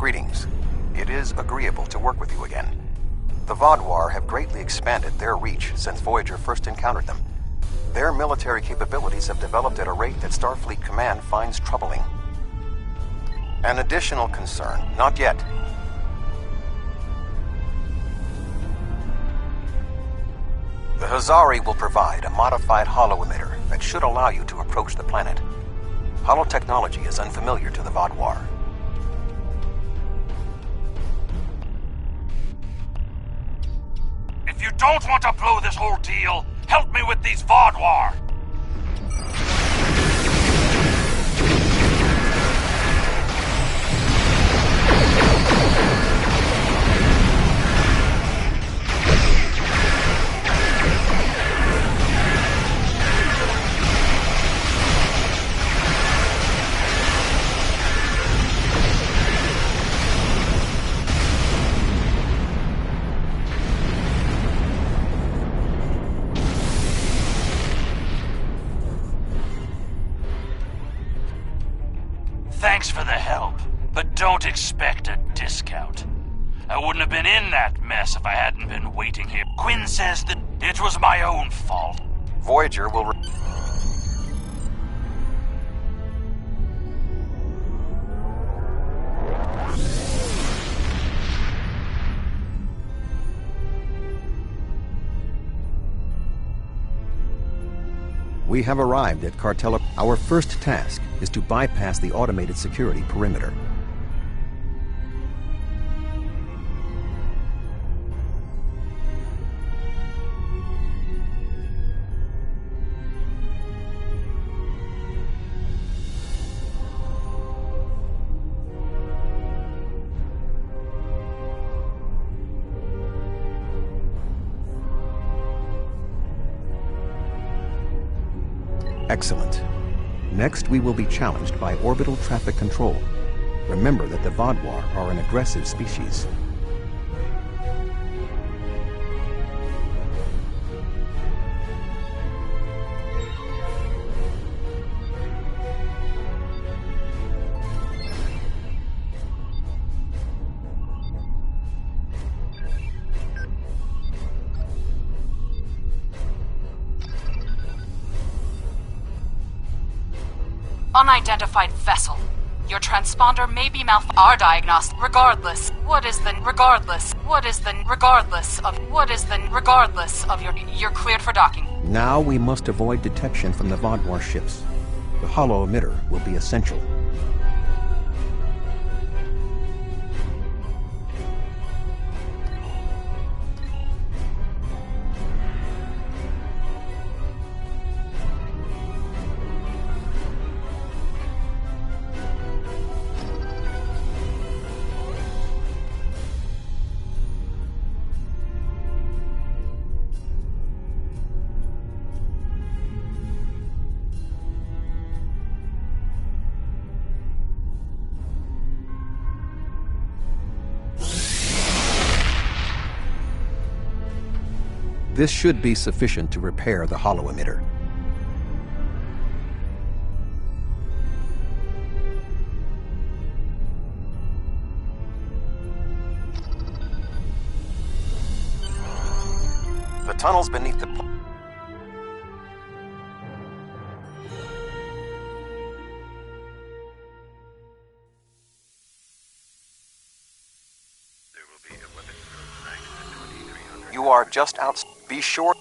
Greetings. It is agreeable to work with you again. The Vaadwaur have greatly expanded their reach since Voyager first encountered them. Their military capabilities have developed at a rate that Starfleet Command finds troubling. An additional concern, not yet. The Hazari will provide a modified holo-emitter that should allow you to approach the planet. Holotechnology is unfamiliar to the Vaadwaur. If you don't want to blow this whole deal, help me with these Vaadwaur! Thanks for the help, but don't expect a discount. I wouldn't have been in that mess if I hadn't been waiting here. Quinn says that it was my own fault. Voyager will... We have arrived at Cartella. Our first task is to bypass the automated security perimeter. Excellent. Next, we will be challenged by orbital traffic control. Remember that the Vaadwaur are an aggressive species. Unidentified vessel. Your transponder may be Our diagnostic. Regardless. What is the you're cleared for docking. Now we must avoid detection from the Vaadwaur ships. The holo-emitter will be essential. This should be sufficient to repair the holo-emitter. The tunnels beneath the... You are just out. Be sure.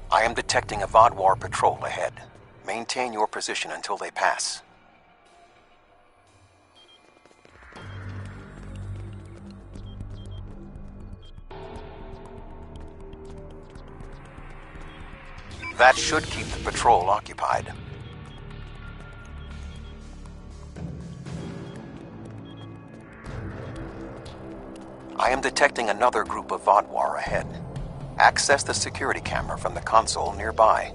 I am detecting a Vaadwaur patrol ahead. Maintain your position until they pass. That should keep the patrol occupied. I am detecting another group of Vaadwaur ahead. Access the security camera from the console nearby.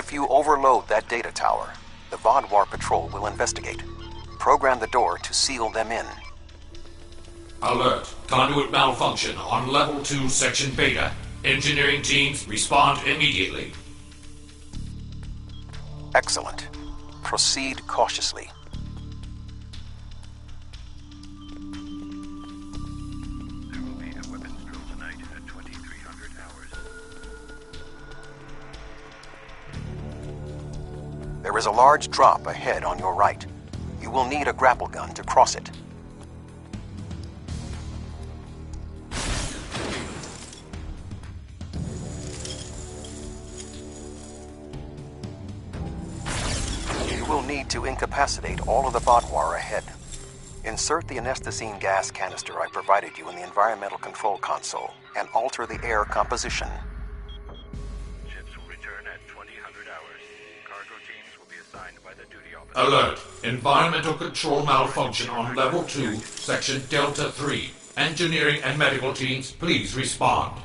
If you overload that data tower, the Vodwar patrol will investigate. Program the door to seal them in. Alert. Conduit malfunction on Level 2, Section Beta. Engineering teams, respond immediately. Excellent. Proceed cautiously. There will be a weapons drill tonight at 2300 hours. There is a large drop ahead on your right. You will need a grapple gun to cross it. You will need to incapacitate all of the Vodwar ahead. Insert the anesthetine gas canister I provided you in the environmental control console and alter the air composition. Ships will return at 2000 hours. Cargo teams will be assigned by the duty officer. Alert. Environmental control malfunction on Level 2, Section Delta 3. Engineering and medical teams, please respond.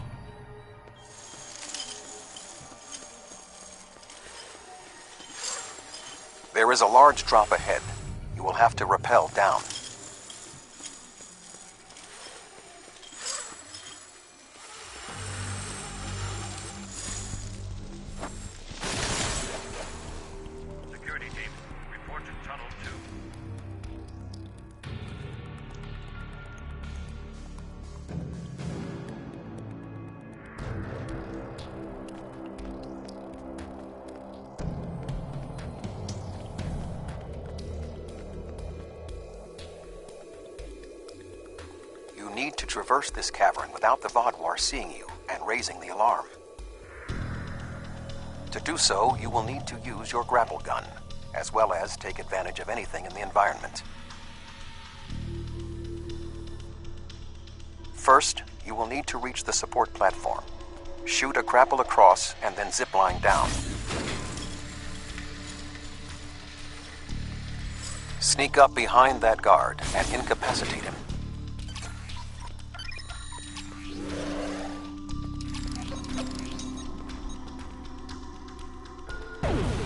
There is a large drop ahead. You will have to rappel down. Security team, report to Tunnel 2. You need to traverse this cavern without the Vodwar seeing you and raising the alarm. To do so, you will need to use your grapple gun, as well as take advantage of anything in the environment. First, you will need to reach the support platform. Shoot a grapple across and then zipline down. Sneak up behind that guard and incapacitate him.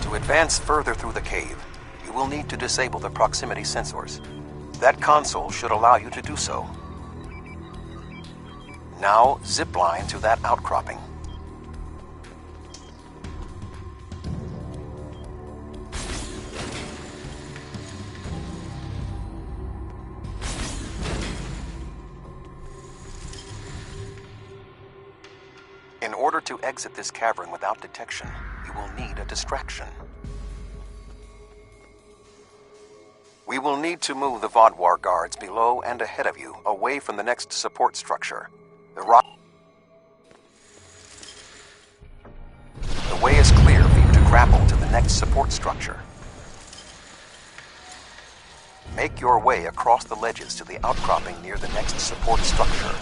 To advance further through the cave, you will need to disable the proximity sensors. That console should allow you to do so. Now, zipline to that outcropping. In order to exit this cavern without detection, you will need a distraction. We will need to move the Vodwar guards below and ahead of you, away from the next support structure. The way is clear for you to grapple to the next support structure. Make your way across the ledges to the outcropping near the next support structure.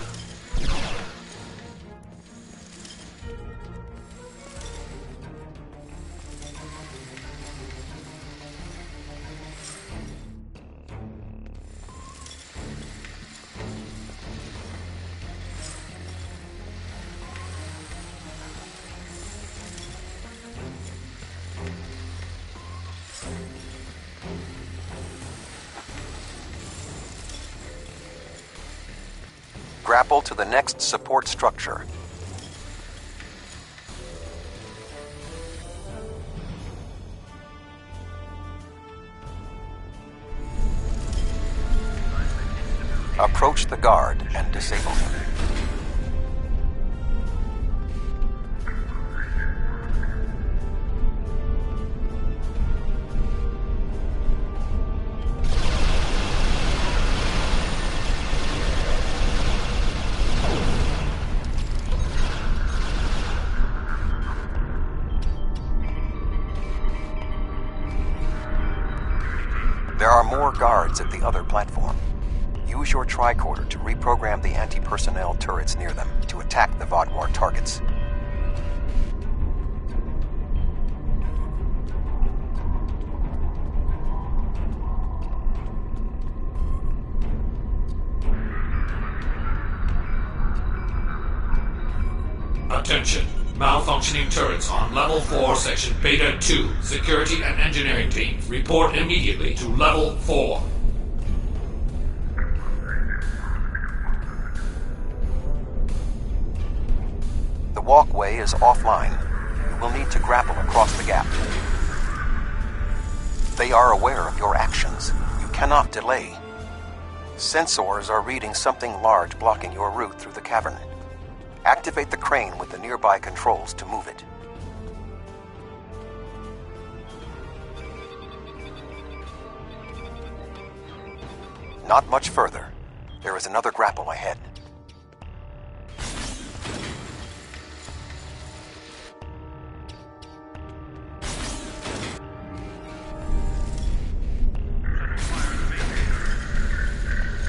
Grapple to the next support structure. Approach the guard and disable him. There are more guards at the other platform. Use your tricorder to reprogram the anti-personnel turrets near them to attack the Vodwar targets. Attention. Malfunctioning turrets on Level 4, Section Beta 2. Security and engineering teams, report immediately to Level 4. The walkway is offline. You will need to grapple across the gap. They are aware of your actions. You cannot delay. Sensors are reading something large blocking your route through the cavern. Activate the crane with the nearby controls to move it. Not much further. There is another grapple ahead.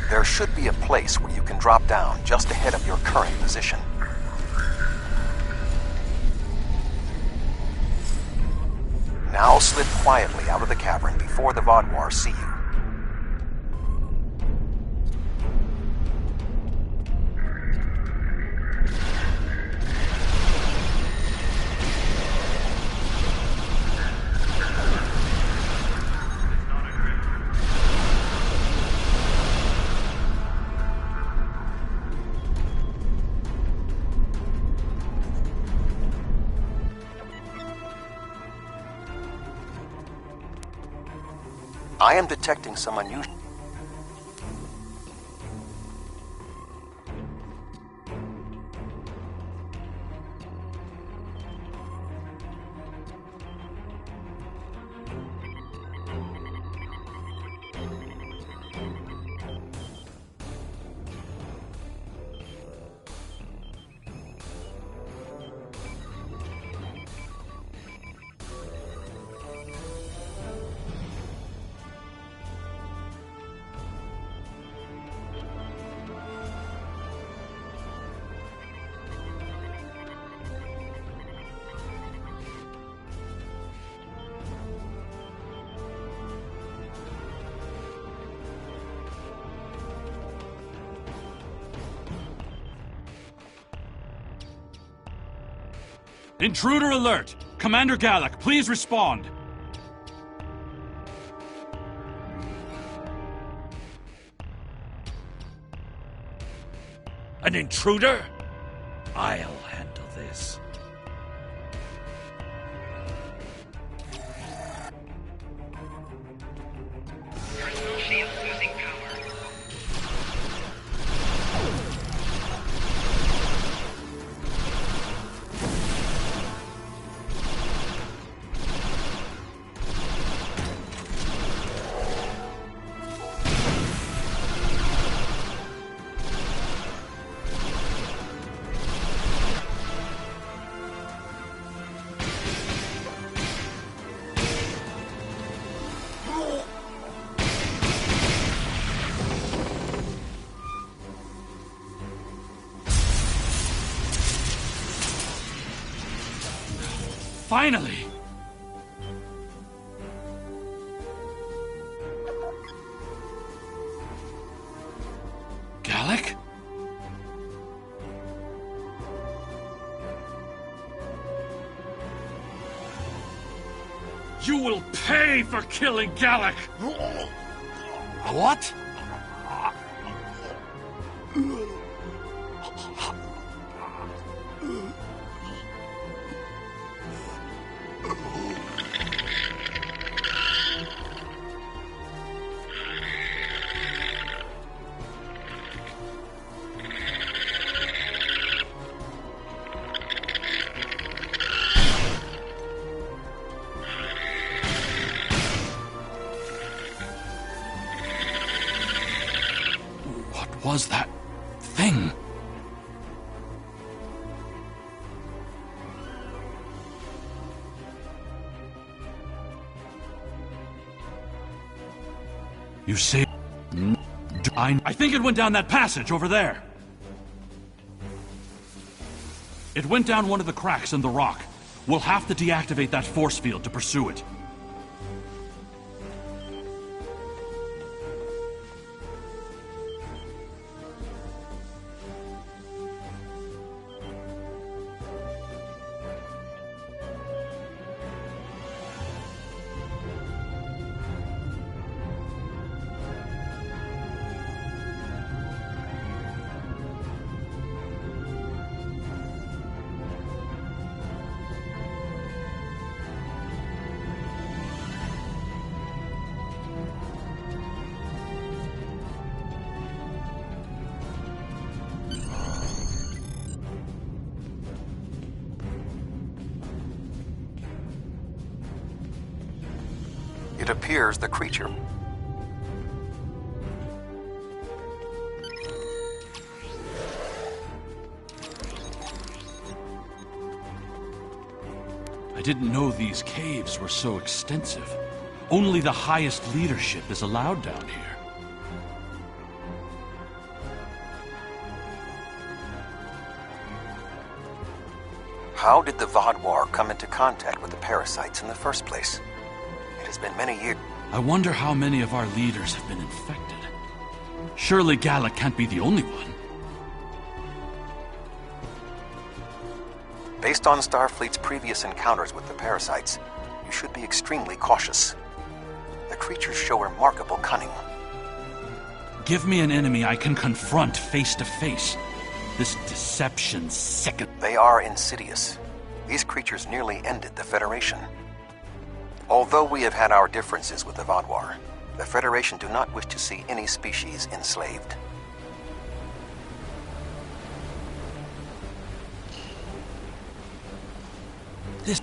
There should be a place where you can drop down just ahead of your current position. Now slip quietly out of the cavern before the Vaadwaur see you. I am detecting some unusual... Intruder alert! Commander Galak, please respond! An intruder? I'll handle this. Personal shield losing power. Finally! Galak? You will pay for killing Galak! What? What was that thing? You say... I think it went down that passage over there. It went down one of the cracks in the rock. We'll have to deactivate that force field to pursue it. It appears the creature... I didn't know these caves were so extensive. Only the highest leadership is allowed down here. How did the Vodwar come into contact with the parasites in the first place? It has been many years. I wonder how many of our leaders have been infected. Surely Gala can't be the only one. Based on Starfleet's previous encounters with the parasites, you should be extremely cautious. The creatures show remarkable cunning. Give me an enemy I can confront face to face. This deception sickens. They are insidious. These creatures nearly ended the Federation. Although we have had our differences with the Vodwar, the Federation do not wish to see any species enslaved. This...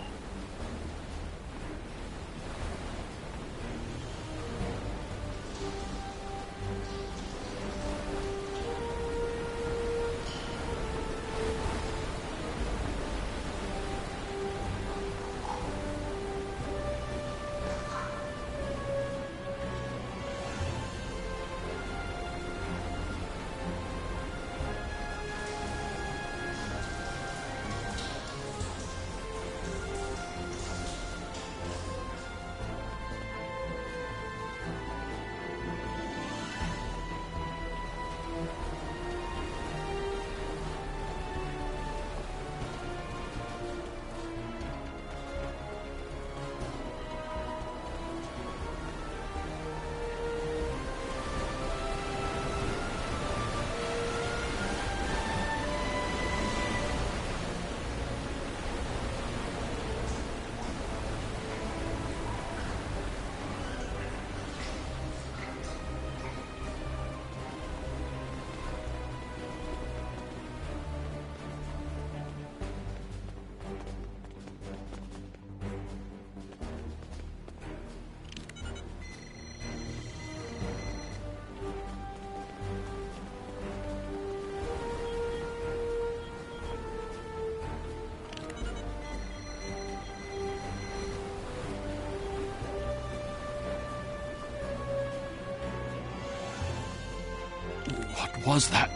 What was that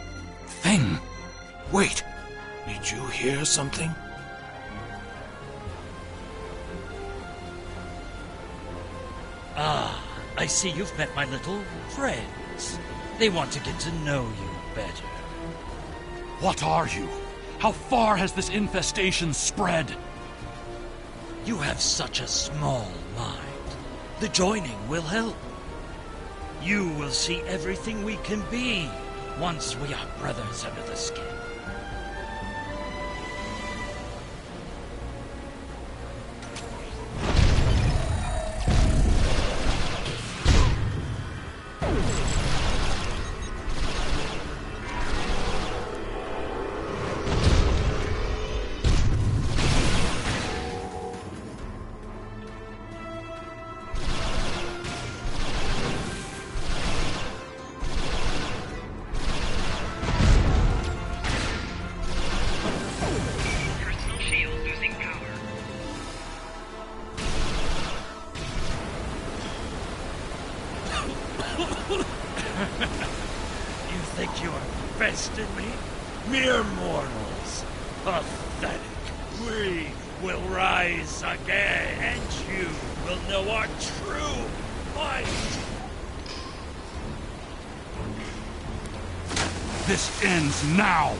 thing? Wait, did you hear something? Ah, I see you've met my little friends. They want to get to know you better. What are you? How far has this infestation spread? You have such a small mind. The joining will help. You will see everything we can be once we are brothers under the skin. You think you are bested me? Mere mortals. Pathetic. We will rise again, and you will know our true might. This ends now!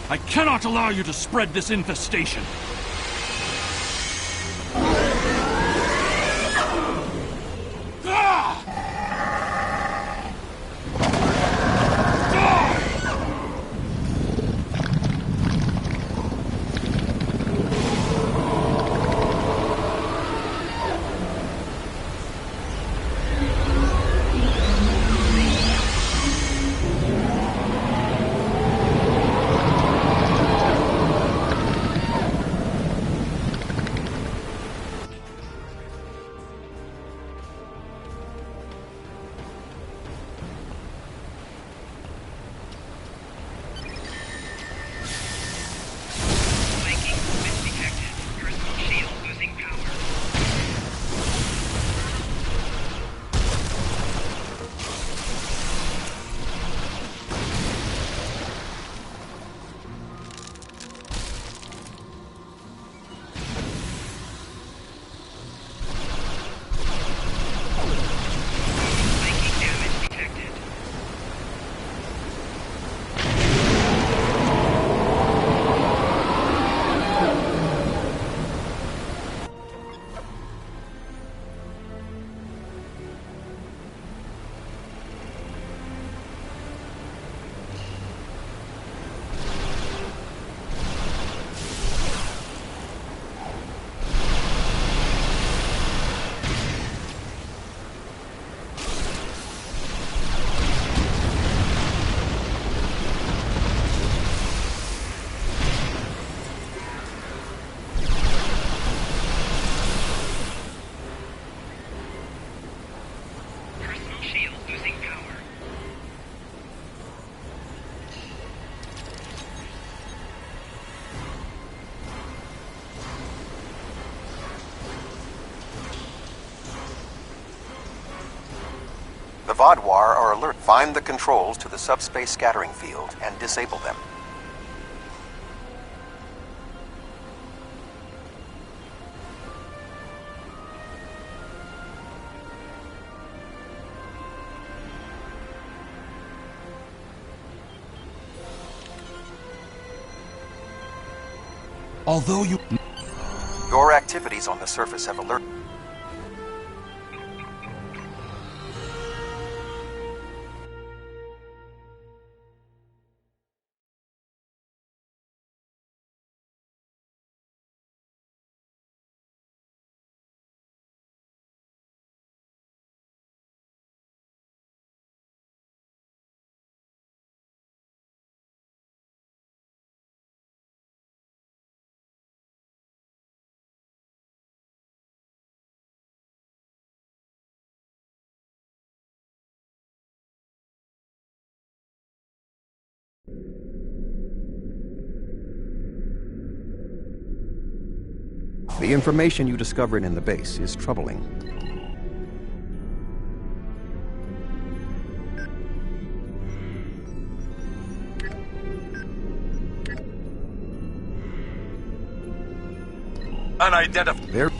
I cannot allow you to spread this infestation! Vodwar are alert. Find the controls to the subspace scattering field and disable them. Although you... Your activities on the surface have alerted... The information you discovered in the base is troubling. Unidentified. There.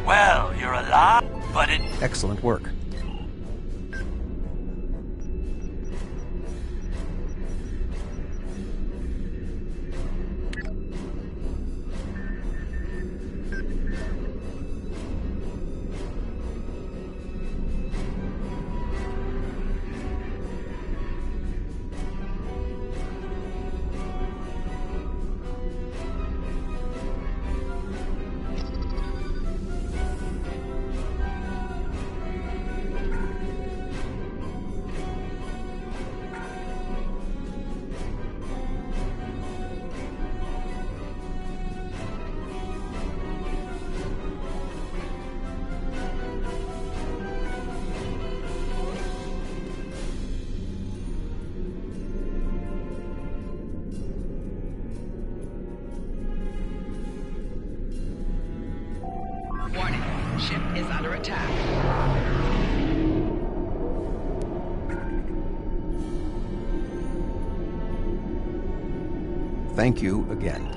Well, you're alive, but it... Excellent work. Warning, ship is under attack. Thank you again.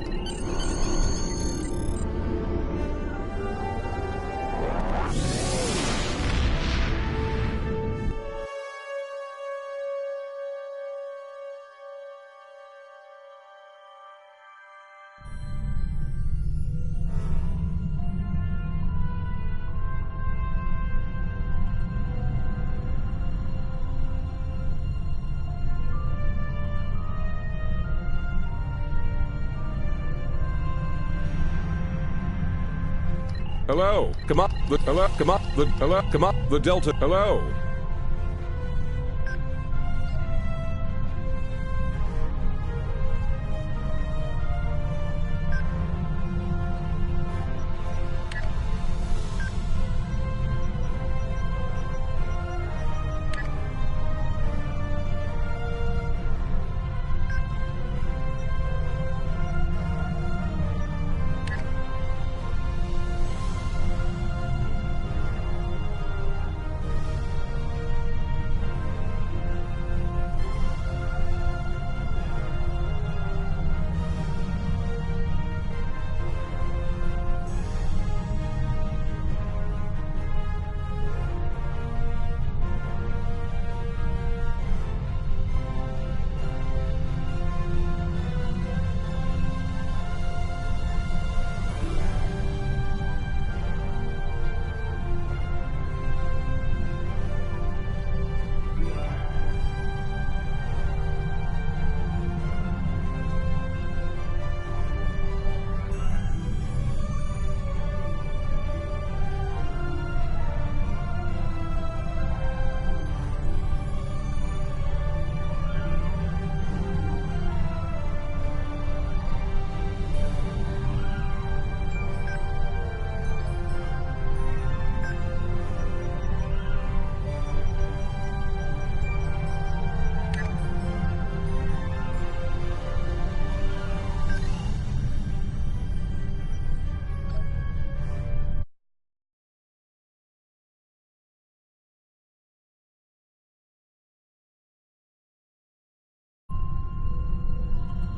Hello, come up, hello, come up, hello, come up, the Delta, hello.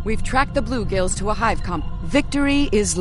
We've tracked the bluegills to a hive comp. Victory is